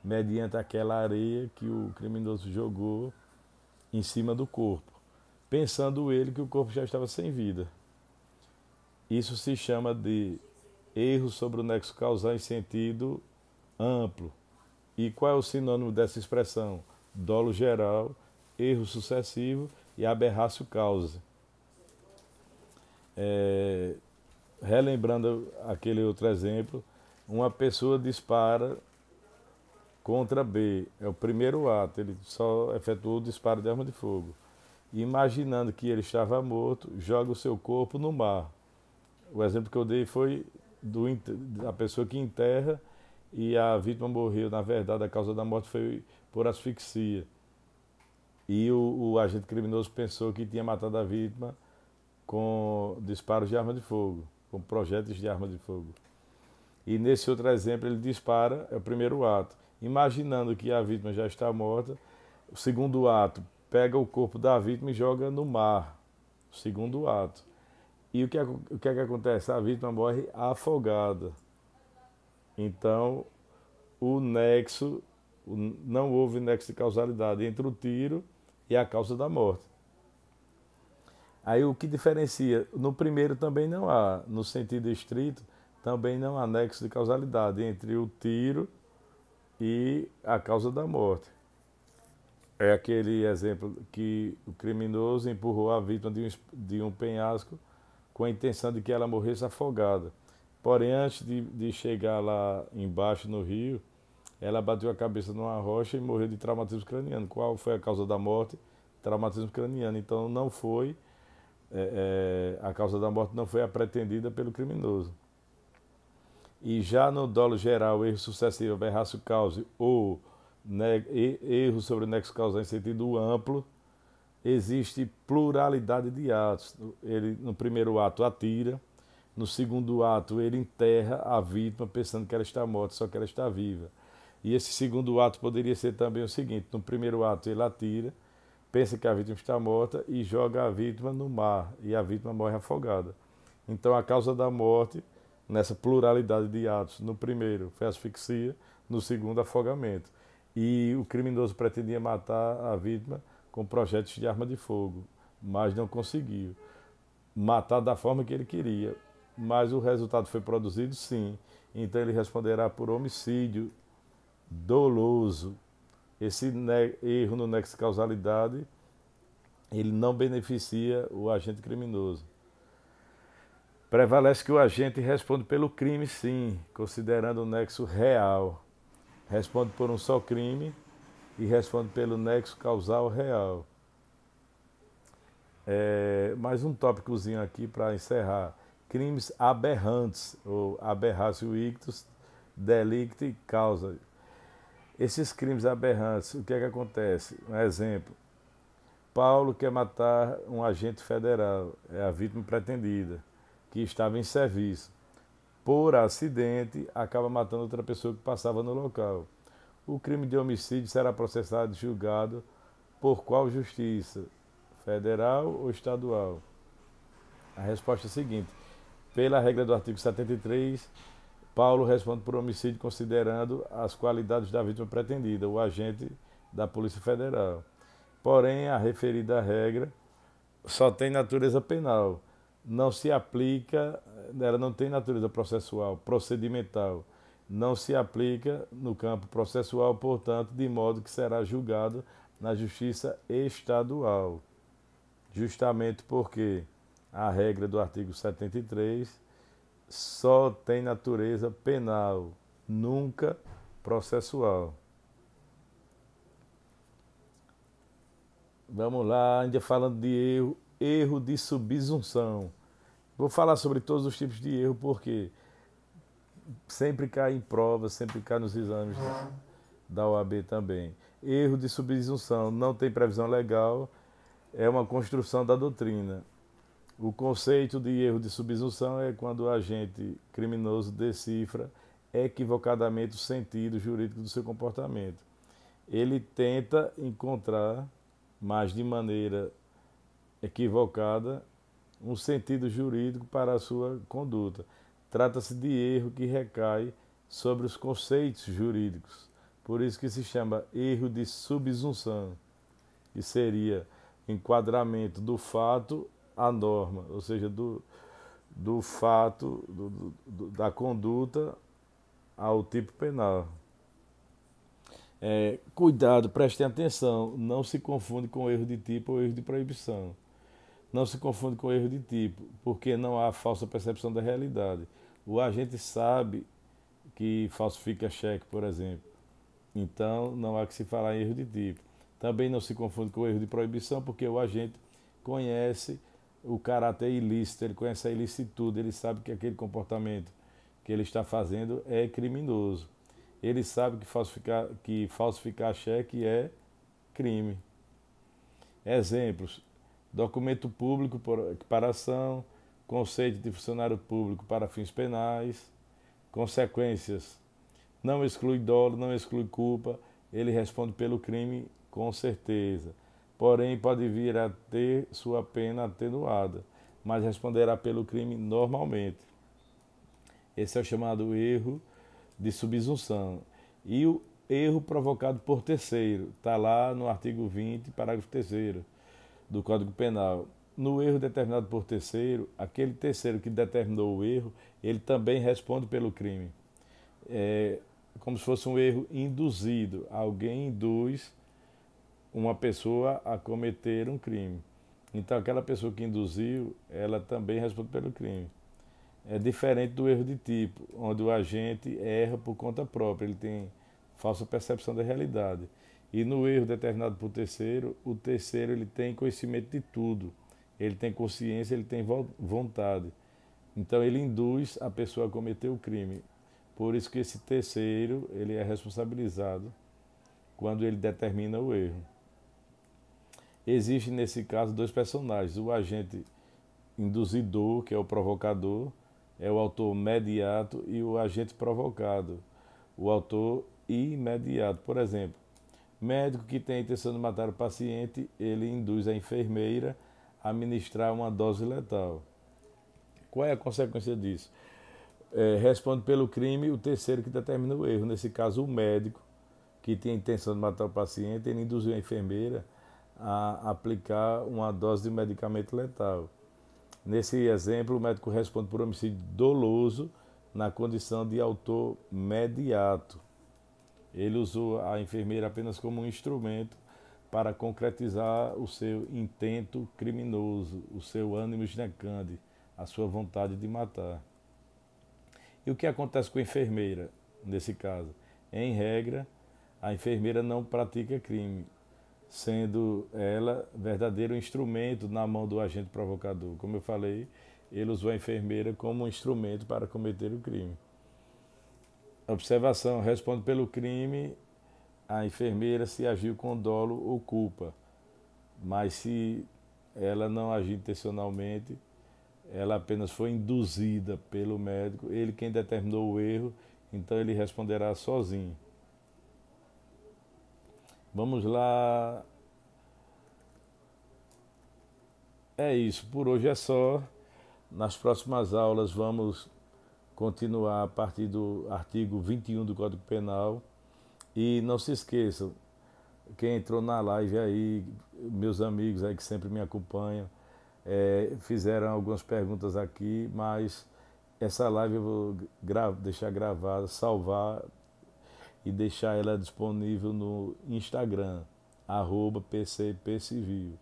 S1: mediante aquela areia que o criminoso jogou em cima do corpo, pensando ele que o corpo já estava sem vida. Isso se chama de erro sobre o nexo causal em sentido amplo. E qual é o sinônimo dessa expressão? Dolo geral, erro sucessivo e aberrácio causa. Relembrando aquele outro exemplo, uma pessoa dispara contra B, é o primeiro ato, ele só efetuou o disparo de arma de fogo. Imaginando que ele estava morto, joga o seu corpo no mar. O exemplo que eu dei foi da pessoa que enterra e a vítima morreu. Na verdade, a causa da morte foi por asfixia. E o agente criminoso pensou que tinha matado a vítima com disparos de arma de fogo, com projéteis de arma de fogo. E nesse outro exemplo, ele dispara, é o primeiro ato. Imaginando que a vítima já está morta, o segundo ato, pega o corpo da vítima e joga no mar. O segundo ato. E o que é que acontece? A vítima morre afogada. Então, não houve nexo de causalidade entre o tiro e a causa da morte. Aí o que diferencia? No primeiro também não há, no sentido estrito, também não há nexo de causalidade entre o tiro e a causa da morte. É aquele exemplo que o criminoso empurrou a vítima de um penhasco com a intenção de que ela morresse afogada. Porém, antes de chegar lá embaixo no rio, ela bateu a cabeça numa rocha e morreu de traumatismo craniano. Qual foi a causa da morte? Traumatismo craniano. Então, não foi, a causa da morte não foi a pretendida pelo criminoso. E já no dolo geral, erro sucessivo, aberrácio causa ou erro sobre o nexo causal em sentido amplo, existe pluralidade de atos. Ele, no primeiro ato, atira. No segundo ato, ele enterra a vítima pensando que ela está morta, só que ela está viva. E esse segundo ato poderia ser também o seguinte: no primeiro ato, ele atira, pensa que a vítima está morta e joga a vítima no mar. E a vítima morre afogada. Então, a causa da morte, nessa pluralidade de atos, no primeiro foi asfixia, no segundo, afogamento. E o criminoso pretendia matar a vítima com projéteis de arma de fogo, mas não conseguiu matar da forma que ele queria. Mas o resultado foi produzido, sim. Então ele responderá por homicídio doloso. Esse erro no nexo de causalidade, ele não beneficia o agente criminoso. Prevalece que o agente responde pelo crime, sim, considerando o nexo real. Responde por um só crime e responde pelo nexo causal real. Mais um tópicozinho aqui para encerrar. crimes aberrantes, ou aberratio ictus delicti causa. Esses crimes aberrantes, o que é que acontece? Um exemplo, Paulo quer matar um agente federal, é a vítima pretendida, que estava em serviço. Por acidente, acaba matando outra pessoa que passava no local. O crime de homicídio será processado e julgado por qual justiça? Federal ou estadual? A resposta é a seguinte: pela regra do artigo 73, Paulo responde por homicídio considerando as qualidades da vítima pretendida, o agente da Polícia Federal. Porém, a referida regra só tem natureza penal, não se aplica, ela não tem natureza processual, procedimental, não se aplica no campo processual, portanto, de modo que será julgado na Justiça Estadual, justamente porque a regra do artigo 73 só tem natureza penal, nunca processual. Vamos lá, ainda falando de erro, erro de subsunção. Vou falar sobre todos os tipos de erro porque sempre cai em provas, sempre cai nos exames da OAB também. Erro de subsunção não tem previsão legal, é uma construção da doutrina. O conceito de erro de subsunção é quando o agente criminoso decifra equivocadamente o sentido jurídico do seu comportamento. Ele tenta encontrar, mas de maneira equivocada, um sentido jurídico para a sua conduta. Trata-se de erro que recai sobre os conceitos jurídicos. Por isso que se chama erro de subsunção, que seria enquadramento do fato à norma, ou seja, do fato, da conduta ao tipo penal. Cuidado, prestem atenção, não se confunde com erro de tipo ou erro de proibição. Não se confunde com erro de tipo, porque não há falsa percepção da realidade. O agente sabe que falsifica cheque, por exemplo. Então, não há que se falar em erro de tipo. Também não se confunde com erro de proibição, porque o agente conhece o caráter ilícito, ele conhece a ilicitude, ele sabe que aquele comportamento que ele está fazendo é criminoso. Ele sabe que falsificar cheque é crime. Exemplos: documento público por equiparação, conceito de funcionário público para fins penais. Consequências: não exclui dolo, não exclui culpa, ele responde pelo crime com certeza. Porém, pode vir a ter sua pena atenuada, mas responderá pelo crime normalmente. Esse é o chamado erro de subsunção. E o erro provocado por terceiro, está lá no artigo 20, parágrafo 3º do Código Penal. No erro determinado por terceiro, aquele terceiro que determinou o erro, ele também responde pelo crime. É como se fosse um erro induzido. Alguém induz uma pessoa a cometer um crime. Então, aquela pessoa que induziu, ela também responde pelo crime. É diferente do erro de tipo, onde o agente erra por conta própria, ele tem falsa percepção da realidade. E no erro determinado por terceiro, o terceiro ele tem conhecimento de tudo, ele tem consciência, ele tem vontade. Então ele induz a pessoa a cometer o crime. Por isso que esse terceiro ele é responsabilizado quando ele determina o erro. Existem nesse caso dois personagens, o agente induzidor, que é o provocador, é o autor mediato, e o agente provocado, o autor imediato. Por exemplo, médico que tem a intenção de matar o paciente, ele induz a enfermeira a administrar uma dose letal. Qual é a consequência disso? Responde pelo crime o terceiro que determina o erro. Nesse caso, o médico que tem a intenção de matar o paciente, ele induziu a enfermeira a aplicar uma dose de medicamento letal. Nesse exemplo, o médico responde por homicídio doloso na condição de autor mediato. Ele usou a enfermeira apenas como um instrumento para concretizar o seu intento criminoso, o seu ânimo genecande, a sua vontade de matar. E o que acontece com a enfermeira, nesse caso? Em regra, a enfermeira não pratica crime, sendo ela verdadeiro instrumento na mão do agente provocador. Como eu falei, ele usou a enfermeira como um instrumento para cometer o crime. Observação: responde pelo crime a enfermeira se agiu com dolo ou culpa, mas se ela não agiu intencionalmente, ela apenas foi induzida pelo médico, ele quem determinou o erro, então ele responderá sozinho. Vamos lá. É isso, por hoje é só. Nas próximas aulas vamos continuar a partir do artigo 21 do Código Penal. E não se esqueçam, quem entrou na live aí, meus amigos aí que sempre me acompanham, fizeram algumas perguntas aqui, mas essa live eu vou deixar gravada, salvar e deixar ela disponível no Instagram, @PCPcivil.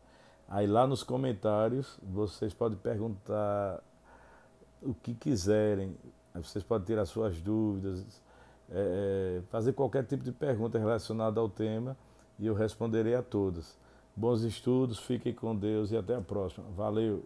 S1: Aí lá nos comentários vocês podem perguntar o que quiserem, vocês podem tirar suas dúvidas, fazer qualquer tipo de pergunta relacionada ao tema e eu responderei a todas. Bons estudos, fiquem com Deus e até a próxima. Valeu!